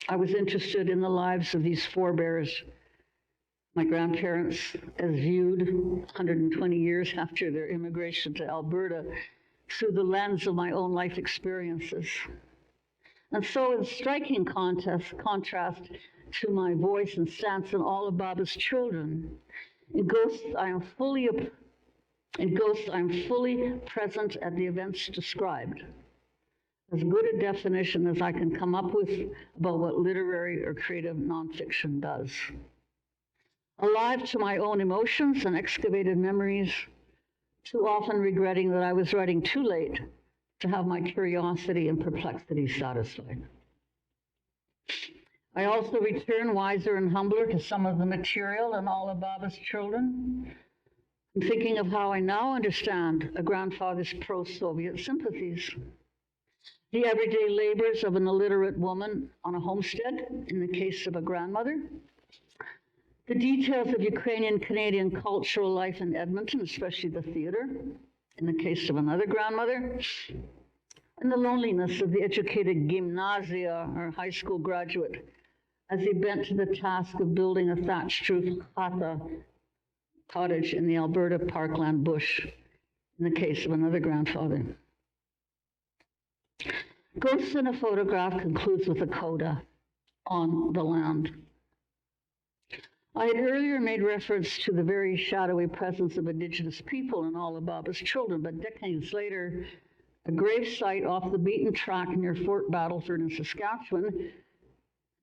I was interested in the lives of these forebears, my grandparents, as viewed 120 years after their immigration to Alberta, through the lens of my own life experiences. And so in striking contrast to my voice and stance in all of Baba's children, in Ghosts I am fully present at the events described. As good a definition as I can come up with about what literary or creative nonfiction does. Alive to my own emotions and excavated memories, too often regretting that I was writing too late to have my curiosity and perplexity satisfied. I also return wiser and humbler to some of the material in all of Baba's children. I'm thinking of how I now understand a grandfather's pro-Soviet sympathies. The everyday labors of an illiterate woman on a homestead, in the case of a grandmother. The details of Ukrainian Canadian cultural life in Edmonton, especially the theater, in the case of another grandmother. And the loneliness of the educated gymnasia or high school graduate as he bent to the task of building a thatched roof cottage in the Alberta parkland bush, in the case of another grandfather. Ghosts in a Photograph concludes with a coda on the land. I had earlier made reference to the very shadowy presence of Indigenous people in all of Baba's children, but decades later, a grave site off the beaten track near Fort Battleford in Saskatchewan,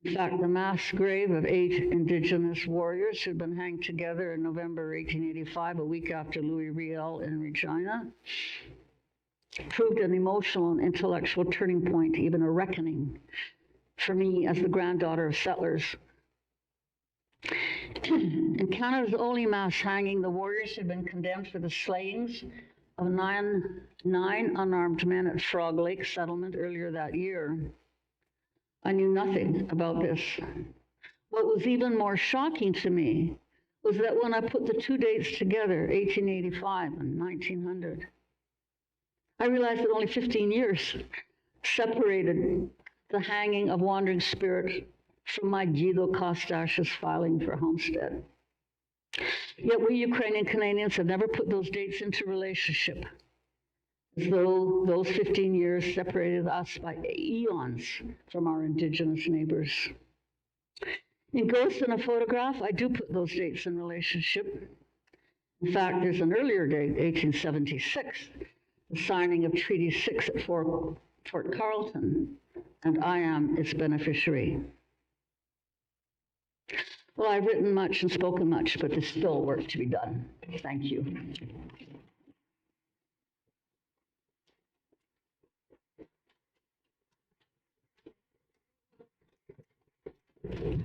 in fact, the mass grave of 8 Indigenous warriors who'd been hanged together in November 1885, a week after Louis Riel in Regina, proved an emotional and intellectual turning point, even a reckoning, for me as the granddaughter of settlers. In Canada's only mass hanging, the warriors had been condemned for the slayings of nine unarmed men at Frog Lake Settlement earlier that year. I knew nothing about this. What was even more shocking to me was that when I put the two dates together, 1885 and 1900, I realized that only 15 years separated the hanging of Wandering Spirit from my Myrna Kostash's filing for homestead. Yet we Ukrainian Canadians have never put those dates into relationship, as though those 15 years separated us by eons from our Indigenous neighbors. In Ghosts in a Photograph, I do put those dates in relationship. In fact, there's an earlier date, 1876, the signing of Treaty 6 at Fort Carleton, and I am its beneficiary. Well, I've written much and spoken much, but there's still work to be done. Thank you.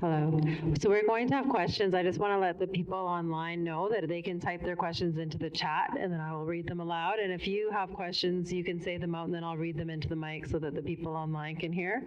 Hello. So we're going to have questions. I just want to let the people online know that they can type their questions into the chat, and then I will read them aloud. And if you have questions, you can say them out, and then I'll read them into the mic so that the people online can hear.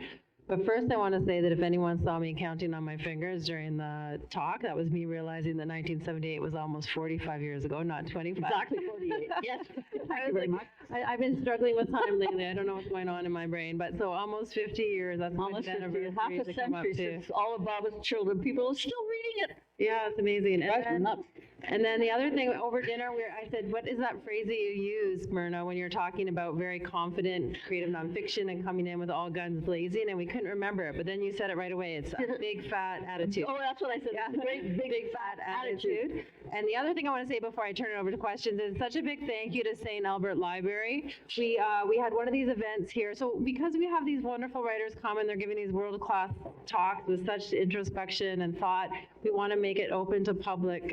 But first, I want to say that if anyone saw me counting on my fingers during the talk, that was me realizing that 1978 was almost 45 years ago, not 25.
Exactly 48. Yes. Thank you very much.
I've been struggling with time lately. I don't know what's going on in my brain, but so almost 50 years. That's
Almost 50 years, half a
to come up
century
to.
since all of Baba's children. People are still reading it.
Yeah, it's amazing.
Nuts.
And then the other thing, over dinner, I said, what is that phrase that you use, Myrna, when you're talking about very confident creative nonfiction and coming in with all guns blazing? And we couldn't remember it, but then you said it right away. It's a big fat attitude.
Oh, that's what I said.
Yeah,
Great
big fat attitude. And the other thing I want to say before I turn it over to questions is such a big thank you to St. Albert Library. We had one of these events here. So because we have these wonderful writers come and they're giving these world-class talks with such introspection and thought, we want to make it open to public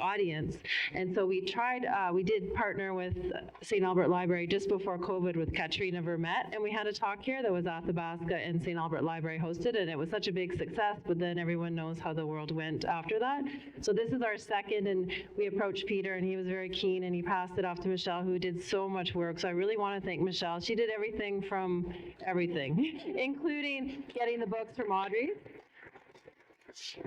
audience. And so we did partner with St. Albert Library just before COVID with Katrina Vermette, and we had a talk here that was Athabasca and St. Albert Library hosted, and it was such a big success, but then everyone knows how the world went after that. So this is our second, and we approached Peter, and he was very keen, and he passed it off to Michelle, who did so much work. So I really want to thank Michelle. She did everything from everything, including getting the books from Audrey.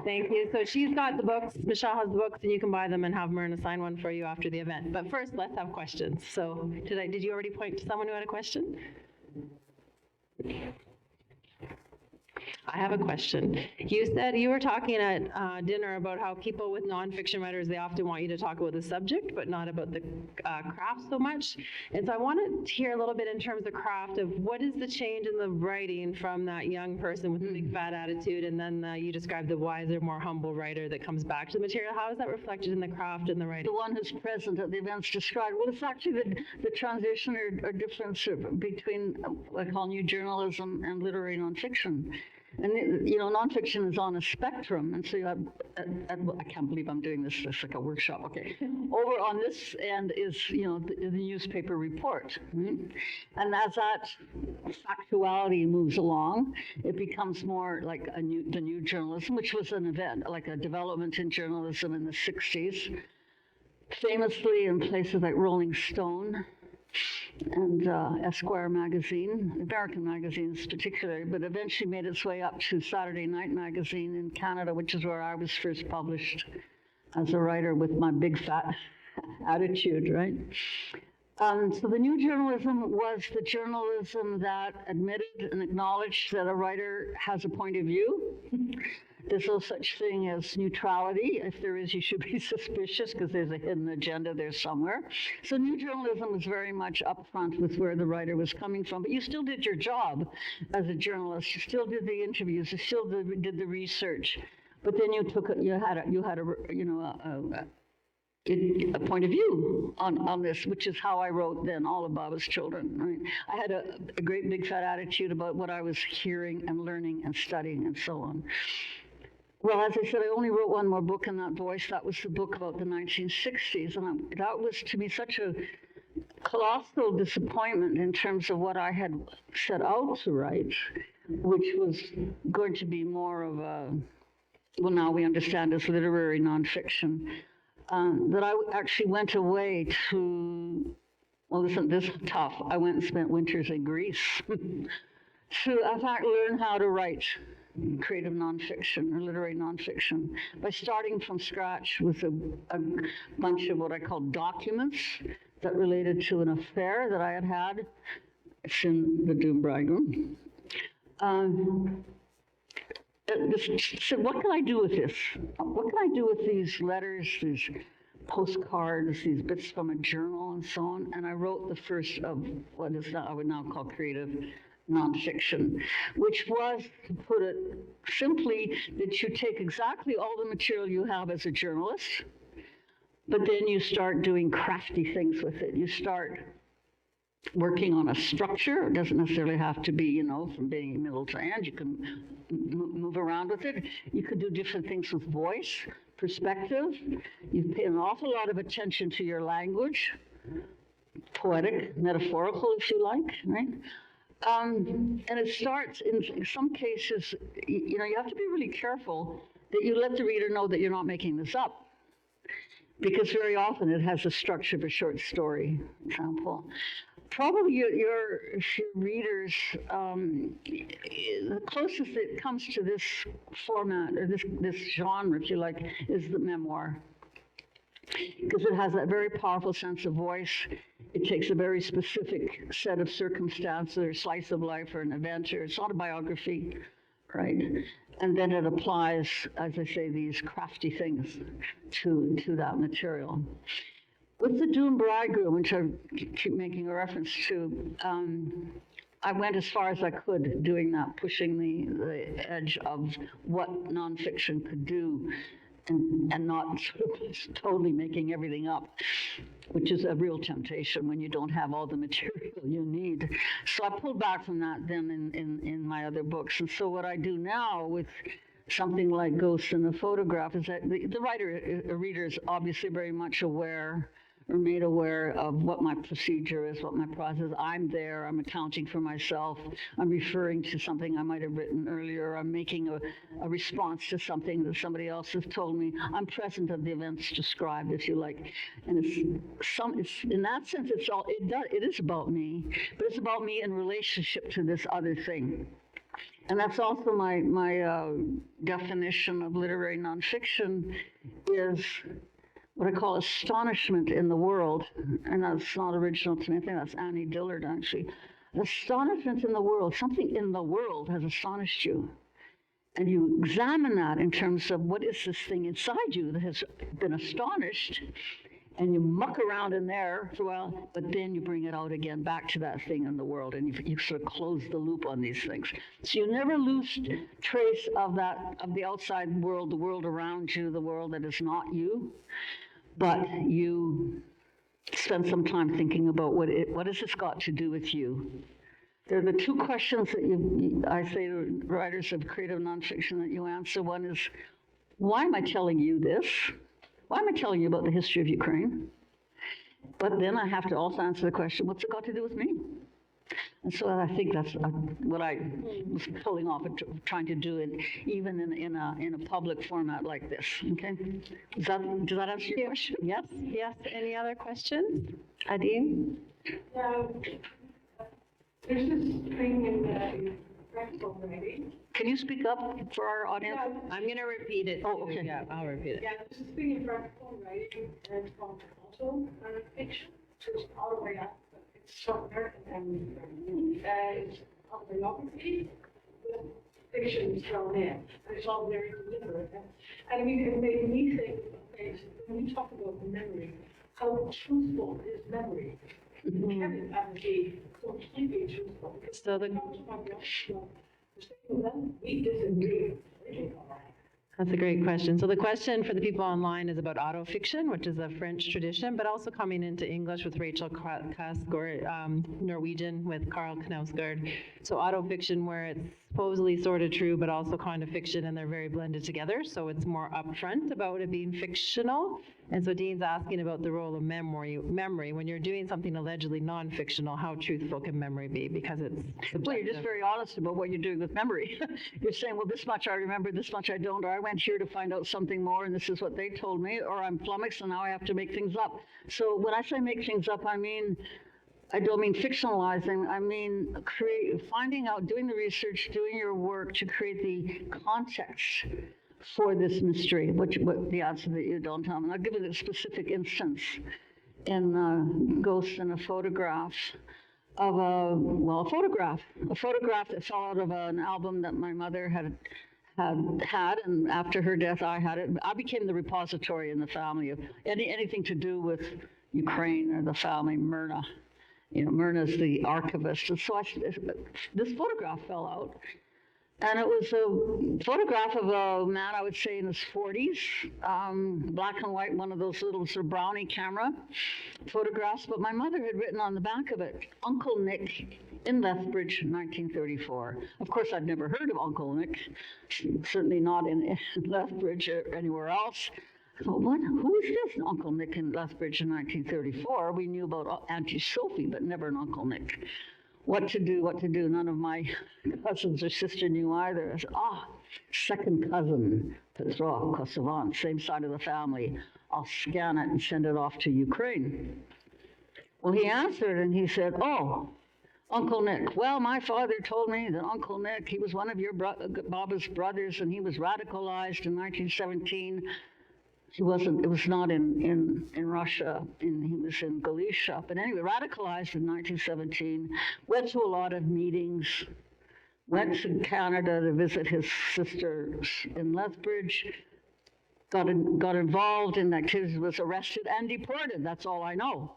Thank you. So she's got the books, Michelle has the books, and you can buy them and have Myrna sign one for you after the event. But first, let's have questions. So did you already point to someone who had a question? I have a question. You said you were talking at dinner about how people with nonfiction writers, they often want you to talk about the subject, but not about the craft so much. And so I wanted to hear a little bit in terms of craft of what is the change in the writing from that young person with the big fat attitude, and then you described the wiser, more humble writer that comes back to the material. How is that reflected in the craft and the writing?
The one who's present at the events described. Well, it's actually the transition or difference between what I call new journalism and literary nonfiction. And, nonfiction is on a spectrum. And so you have, I can't believe I'm doing this. It's like a workshop. Okay. Over on this end is, the newspaper report. Right? And as that factuality moves along, it becomes more like the new journalism, which was an event, like a development in journalism in the 60s. Famously in places like Rolling Stone and Esquire magazine, American magazines particularly, but eventually made its way up to Saturday Night magazine in Canada, which is where I was first published as a writer with my big fat attitude, right? So the new journalism was the journalism that admitted and acknowledged that a writer has a point of view. There's no such thing as neutrality. If there is, you should be suspicious because there's a hidden agenda there somewhere. So new journalism was very much upfront with where the writer was coming from. But you still did your job as a journalist. You still did the interviews. You still did the research. But then you had a point of view on this, which is how I wrote then All of Baba's Children. Right? I had a great big fat attitude about what I was hearing and learning and studying and so on. Well, as I said, I only wrote one more book in that voice. That was the book about the 1960s. And that was, to me, such a colossal disappointment in terms of what I had set out to write, which was going to be more of a, well, now we understand as literary nonfiction, that I actually went away to, well, listen, this is tough. I went and spent winters in Greece to, in fact, learn how to write creative nonfiction or literary nonfiction by starting from scratch with a bunch of what I call documents that related to an affair that I had had. It's in the Doom Bridegroom. Said, what can I do with this? What can I do with these letters, these postcards, these bits from a journal and so on? And I wrote the first of what is now, I would now call creative nonfiction, which was, to put it simply, that you take exactly all the material you have as a journalist, but then you start doing crafty things with it. You start working on a structure. It doesn't necessarily have to be, from being middle to end. You can move around with it. You could do different things with voice, perspective. You pay an awful lot of attention to your language, poetic, metaphorical, if you like, right? And it starts, in some cases, you have to be really careful that you let the reader know that you're not making this up. Because very often it has the structure of a short story, for example. Probably your readers, the closest it comes to this format, or this genre, if you like, is the memoir. Because it has that very powerful sense of voice. It takes a very specific set of circumstances, or slice of life, or an event, or it's autobiography, right? And then it applies, as I say, these crafty things to that material. With the Doom Bridegroom, which I keep making a reference to, I went as far as I could doing that, pushing the edge of what nonfiction could do, and not sort of totally making everything up, which is a real temptation when you don't have all the material you need. So I pulled back from that then in my other books. And so what I do now with something like Ghost in a Photograph is that the reader is obviously very much aware or made aware of what my procedure is, what my process is. I'm there, I'm accounting for myself, I'm referring to something I might have written earlier, I'm making a response to something that somebody else has told me. I'm present at the events described, if you like. And it's in that sense, it is about me, but it's about me in relationship to this other thing. And that's also my definition of literary nonfiction is what I call astonishment in the world, and that's not original to me. I think that's Annie Dillard, actually. Astonishment in the world. Something in the world has astonished you. and you examine that in terms of what is this thing inside you that has been astonished, and you muck around in there for a while, but then you bring it out again back to that thing in the world, and you sort of close the loop on these things. So you never lose trace of the outside world, the world around you, the world that is not you, but you spend some time thinking about what has this got to do with you. There are the two questions that I say to writers of creative nonfiction that you answer. One is, why am I telling you this? Why am I telling you about the history of Ukraine? But then I have to also answer the question, what's it got to do with me? And so I think that's what I was pulling off and trying to do, even in a public format like this. Okay, does that answer your question? Yes.
Yes. Any other questions, Adine?
There's this thing in the Chronicle already.
Can you speak up for our audience?
Yeah.
I'm going to repeat it.
Oh, okay.
Yeah, I'll repeat it.
Yeah, there's this thing in practical writing, and it's called also fiction, so it's all the way up. It's shorter and it's autobiography with fiction thrown in. And it's all very deliberate. And I mean, it made me think, okay, so when you talk about memory, how truthful is memory? Can it ever be completely truthful?
So
We disagree.
that's a great question. So the question for the people online is about autofiction, which is a French tradition, but also coming into English with Rachel Kasgaard, Norwegian with Carl Knausgaard. So autofiction, where it's supposedly sort of true, but also kind of fiction, and they're very blended together. So it's more upfront about it being fictional. And so Dean's asking about the role of memory. When you're doing something allegedly non-fictional, how truthful can memory be? Because it's subjective.
Well, you're just very honest about what you're doing with memory. You're saying, well, this much I remember, this much I don't, or I went here to find out something more, and this is what they told me, or I'm flummoxed, and now I have to make things up. So when I say make things up, I don't mean fictionalizing. I mean finding out, doing the research, doing your work to create the context for this mystery, what the answer that you don't tell me. And I'll give you a specific instance in Ghosts in a Photograph of a photograph that fell out of an album that my mother had, and after her death, I had it. I became the repository in the family of anything to do with Ukraine or the family, Myrna. Myrna's the archivist. And so this photograph fell out. And it was a photograph of a man, I would say in his 40s, black and white, one of those little sort of brownie camera photographs. But my mother had written on the back of it, Uncle Nick in Lethbridge, 1934. Of course, I'd never heard of Uncle Nick, certainly not in Lethbridge or anywhere else. So who is this Uncle Nick in Lethbridge in 1934? We knew about Auntie Sophie, but never an Uncle Nick. What to do. None of my cousins or sister knew either. I said, second cousin, Petro, Kosovan, same side of the family. I'll scan it and send it off to Ukraine. Well, he answered and he said, Uncle Nick. Well, my father told me that Uncle Nick, he was one of your Baba's brothers, and he was radicalized in 1917. It was not in Russia, he was in Galicia. But anyway, radicalized in 1917, went to a lot of meetings, went to Canada to visit his sisters in Lethbridge, got involved in activities, was arrested and deported. That's all I know.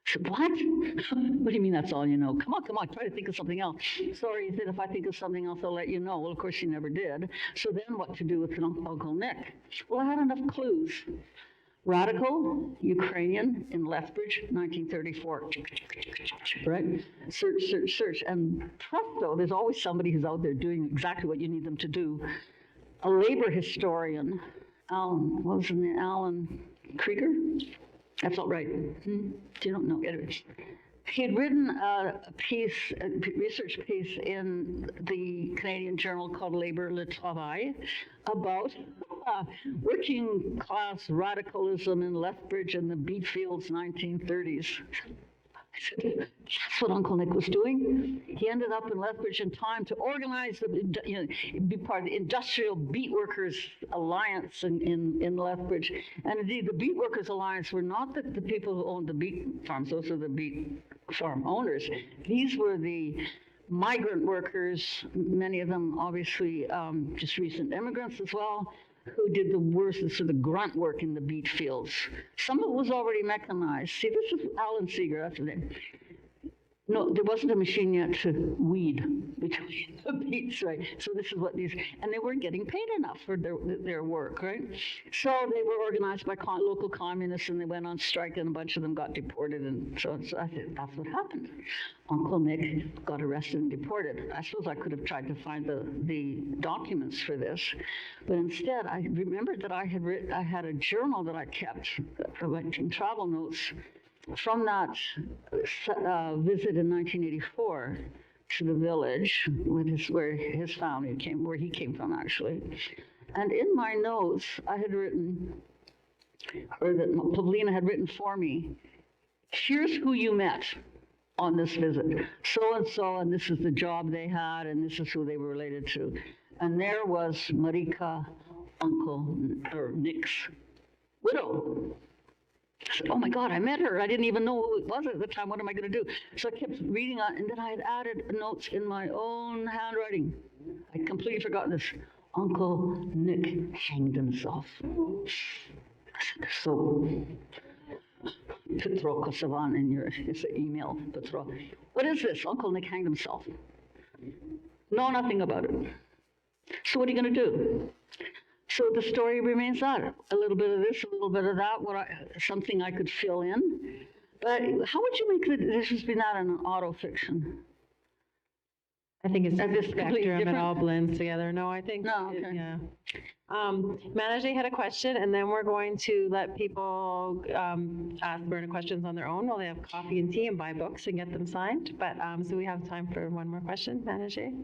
I said, what? What do you mean that's all you know? Come on, try to think of something else. Sorry, he said, if I think of something else, I'll let you know. Well, of course, he never did. So then what to do with Uncle Nick? Well, I had enough clues. Radical, Ukrainian, in Lethbridge, 1934. Right? Search. And presto, there's always somebody who's out there doing exactly what you need them to do. A labor historian, Alan Krieger? That's all right. You don't know. Anyways, he had written a research piece in the Canadian journal called Labour Le Travail about working class radicalism in Lethbridge in the beet fields 1930s. I said, that's what Uncle Nick was doing. He ended up in Lethbridge in time to organize, be part of the Industrial Beet Workers Alliance in Lethbridge. And indeed, the Beet Workers Alliance were not the people who owned the beet farms. Those are the beet farm owners. These were the migrant workers, many of them obviously just recent immigrants as well, who did the worst, sort of grunt work in the beet fields. Some of it was already mechanized. See, this is Alan Seeger, that's the name. No, there wasn't a machine yet to weed between the beets, right? So this is what these, and they weren't getting paid enough for their work, right? So they were organized by local communists, and they went on strike, and a bunch of them got deported, and so I think that's what happened. Uncle Nick got arrested and deported. I suppose I could have tried to find the documents for this, but instead I remembered that I had a journal that I kept, like travel notes, from that visit in 1984 to the village where his family came, where he came from actually. And in my notes, I had written, or that Pavlina had written for me, here's who you met on this visit. So, and this is the job they had, and this is who they were related to. And there was Marika, or Nick's widow. I said, oh my God, I met her. I didn't even know who it was at the time. What am I going to do? So I kept reading on, and then I had added notes in my own handwriting. I'd completely forgotten this. Uncle Nick hanged himself. I said, so, Petro Kosovan in your email, Petro. What is this? Uncle Nick hanged himself. Know nothing about it. So what are you going to do? So the story remains that, a little bit of this, a little bit of that, something I could fill in. But how would you make the difference between that and an auto-fiction?
I think it's
this
spectrum, it all blends together. No, I think,
no, okay.
Yeah. Manajay had a question, and then we're going to let people ask Myrna questions on their own while they have coffee and tea and buy books and get them signed. But so we have time for one more question, Manajay.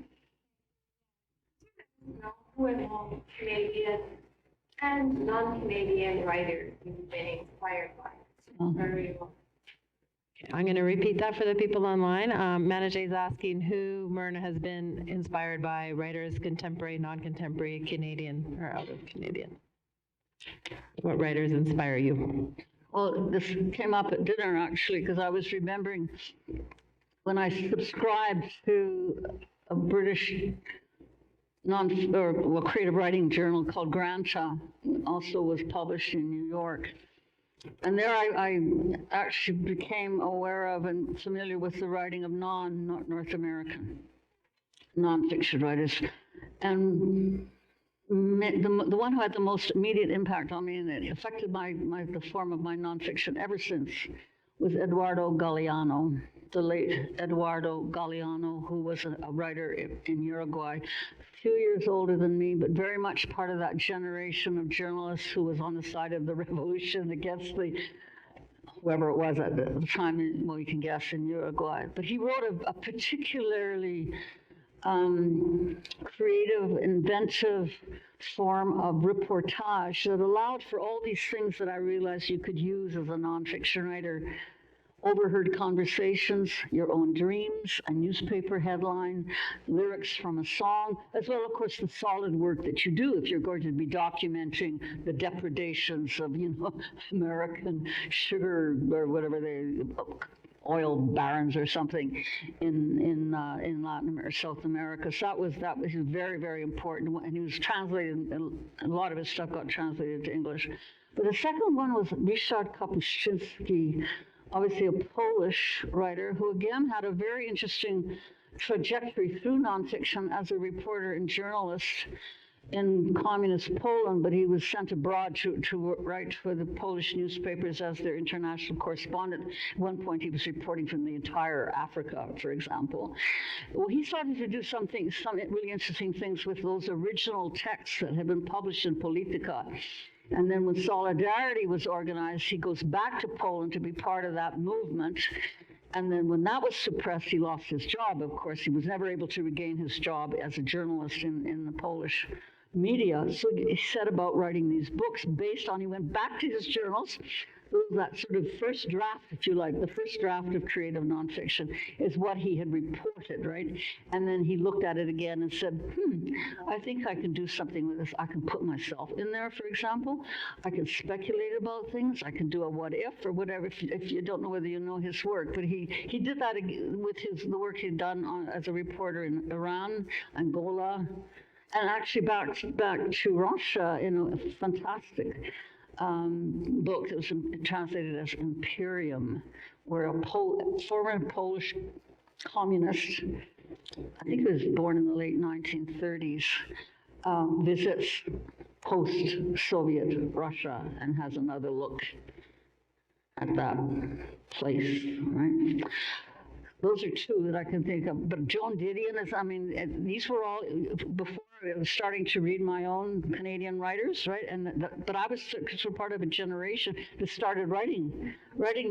Who are all Canadian and non-Canadian writers you've been inspired by? Very well.
I'm going to repeat that for the people online. Manajay is asking who Myrna has been inspired by, writers, contemporary, non-contemporary, Canadian, or out of Canadian. What writers inspire you?
Well, this came up at dinner, actually, because I was remembering when I subscribed to a British creative writing journal called Granta, also was published in New York. And there I actually became aware of and familiar with the writing of non-North American nonfiction writers. And the one who had the most immediate impact on me and it affected the form of my nonfiction ever since was Eduardo Galeano, the late Eduardo Galeano, who was a writer in Uruguay, a few years older than me, but very much part of that generation of journalists who was on the side of the revolution against whoever it was at the time, well, you can guess, in Uruguay. But he wrote a particularly creative, inventive form of reportage that allowed for all these things that I realized you could use as a nonfiction writer. Overheard conversations, your own dreams, a newspaper headline, lyrics from a song, as well, of course, the solid work that you do if you're going to be documenting the depredations of, American sugar or whatever oil barons or something in Latin America, South America. So that was very, very important, and he was translated, and a lot of his stuff got translated to English. But the second one was Ryszard Kapuscinski, obviously a Polish writer who again had a very interesting trajectory through nonfiction as a reporter and journalist in communist Poland, but he was sent abroad to write for the Polish newspapers as their international correspondent. At one point he was reporting from the entire Africa, for example. Well, he started to do some really interesting things with those original texts that had been published in Polityka. And then when Solidarity was organized, he goes back to Poland to be part of that movement. And then when that was suppressed, he lost his job, of course. He was never able to regain his job as a journalist in the Polish media. So he set about writing these books he went back to his journals, that sort of first draft, if you like, the first draft of creative nonfiction is what he had reported, right? And then he looked at it again and said, I think I can do something with this. I can put myself in there, for example. I can speculate about things. I can do a what if or whatever, if you don't know whether you know his work. But he did that with the work he'd done as a reporter in Iran, Angola, and actually back to Russia in a fantastic book that was translated as Imperium, where a former Polish communist, I think he was born in the late 1930s, visits post-Soviet Russia and has another look at that place, right? Those are two that I can think of. But Joan Didion is, these were all, before I was starting to read my own Canadian writers, right? But I was sort of part of a generation that started writing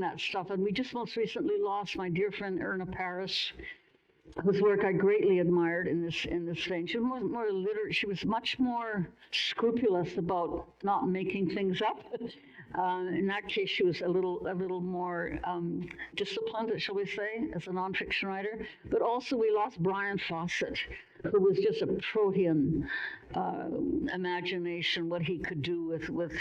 that stuff. And we just most recently lost my dear friend Myrna Kostash, whose work I greatly admired in this vein. She was more literate. She was much more scrupulous about not making things up. In that case, she was a little more disciplined, shall we say, as a nonfiction writer. But also, we lost Brian Fawcett, who was just a protean imagination. What he could do with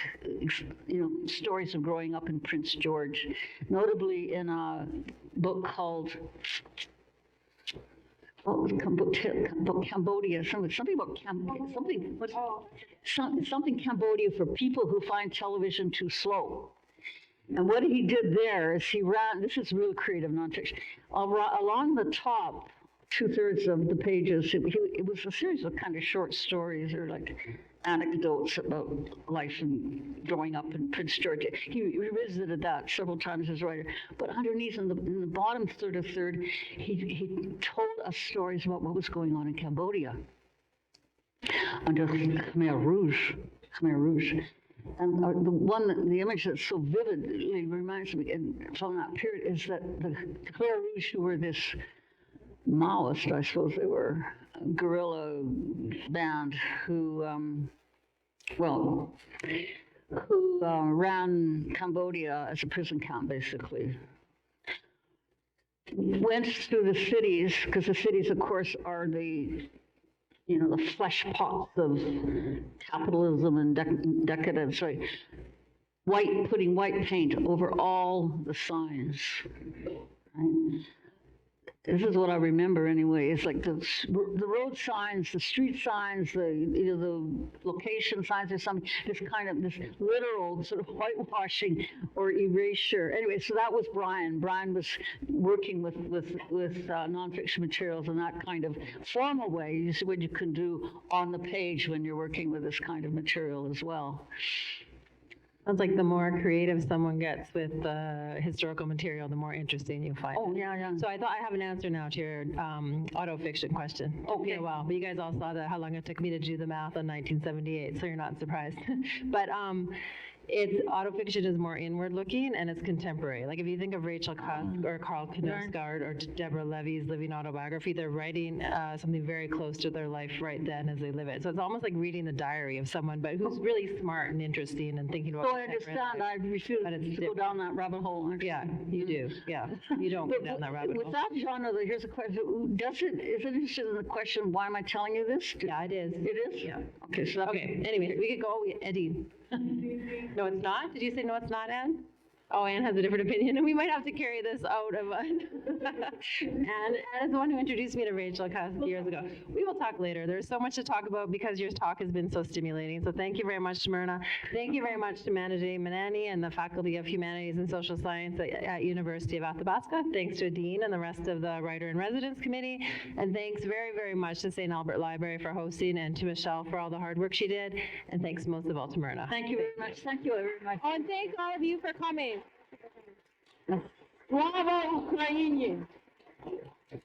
stories of growing up in Prince George, notably in a book called. Cambodia, something Cambodia for people who find television too slow. And what he did there is he ran, this is real creative nonfiction, along the top 2/3 of the pages, it was a series of kind of short stories or like anecdotes about life and growing up in Prince George. He revisited that several times as a writer. But underneath, in the bottom third, he told us stories about what was going on in Cambodia under Khmer Rouge. And the image that so vividly reminds me from that period is that the Khmer Rouge, who were this Maoist, I suppose they were, guerrilla band who ran Cambodia as a prison camp, basically. Went through the cities, because the cities, of course, are the flesh pots of capitalism and decadence, right? Putting white paint over all the signs, right? This is what I remember anyway. It's like the road signs, the street signs, the location signs or something. This literal sort of whitewashing or erasure. Anyway, so that was Brian. Brian was working with nonfiction materials in that kind of formal way. You see what you can do on the page when you're working with this kind of material as well.
Sounds like the more creative someone gets with the historical material, the more interesting you find.
Oh, yeah.
So I thought I have an answer now to your autofiction question.
Okay.
Yeah, well, but you guys all saw how long it took me to do the math on 1978, so you're not surprised. But autofiction is more inward looking and it's contemporary. Like if you think of Rachel Cusk or Carl Knausgaard or Deborah Levy's living autobiography, they're writing something very close to their life right then as they live it. So it's almost like reading the diary of someone, but who's really smart and interesting and thinking about.
So I understand. I refuse to go down that rabbit hole. Actually.
Yeah, you do. Yeah, you don't go down that rabbit hole.
With that genre, here's a question. Is it interested in the question? Why am I telling you this?
Yeah, it is.
It is.
Yeah.
Okay. So
okay. Anyway, we could go. Eddie. No, it's not? Did you say no, it's not, Anne? Oh, Anne has a different opinion, and we might have to carry this out of Anne is the one who introduced me to Rachel Cusk years ago. We will talk later. There's so much to talk about because your talk has been so stimulating. So thank you very much, Myrna. Thank you very much to Myrna Manani and the Faculty of Humanities and Social Science at University of Athabasca. Thanks to Dean and the rest of the Writer in Residence Committee. And thanks very, very much to St. Albert Library for hosting and to Michelle for all the hard work she did. And thanks most of all to Myrna.
Thank you very much. Thank you very much.
Oh, and thanks all of you for coming.
Слава Україні!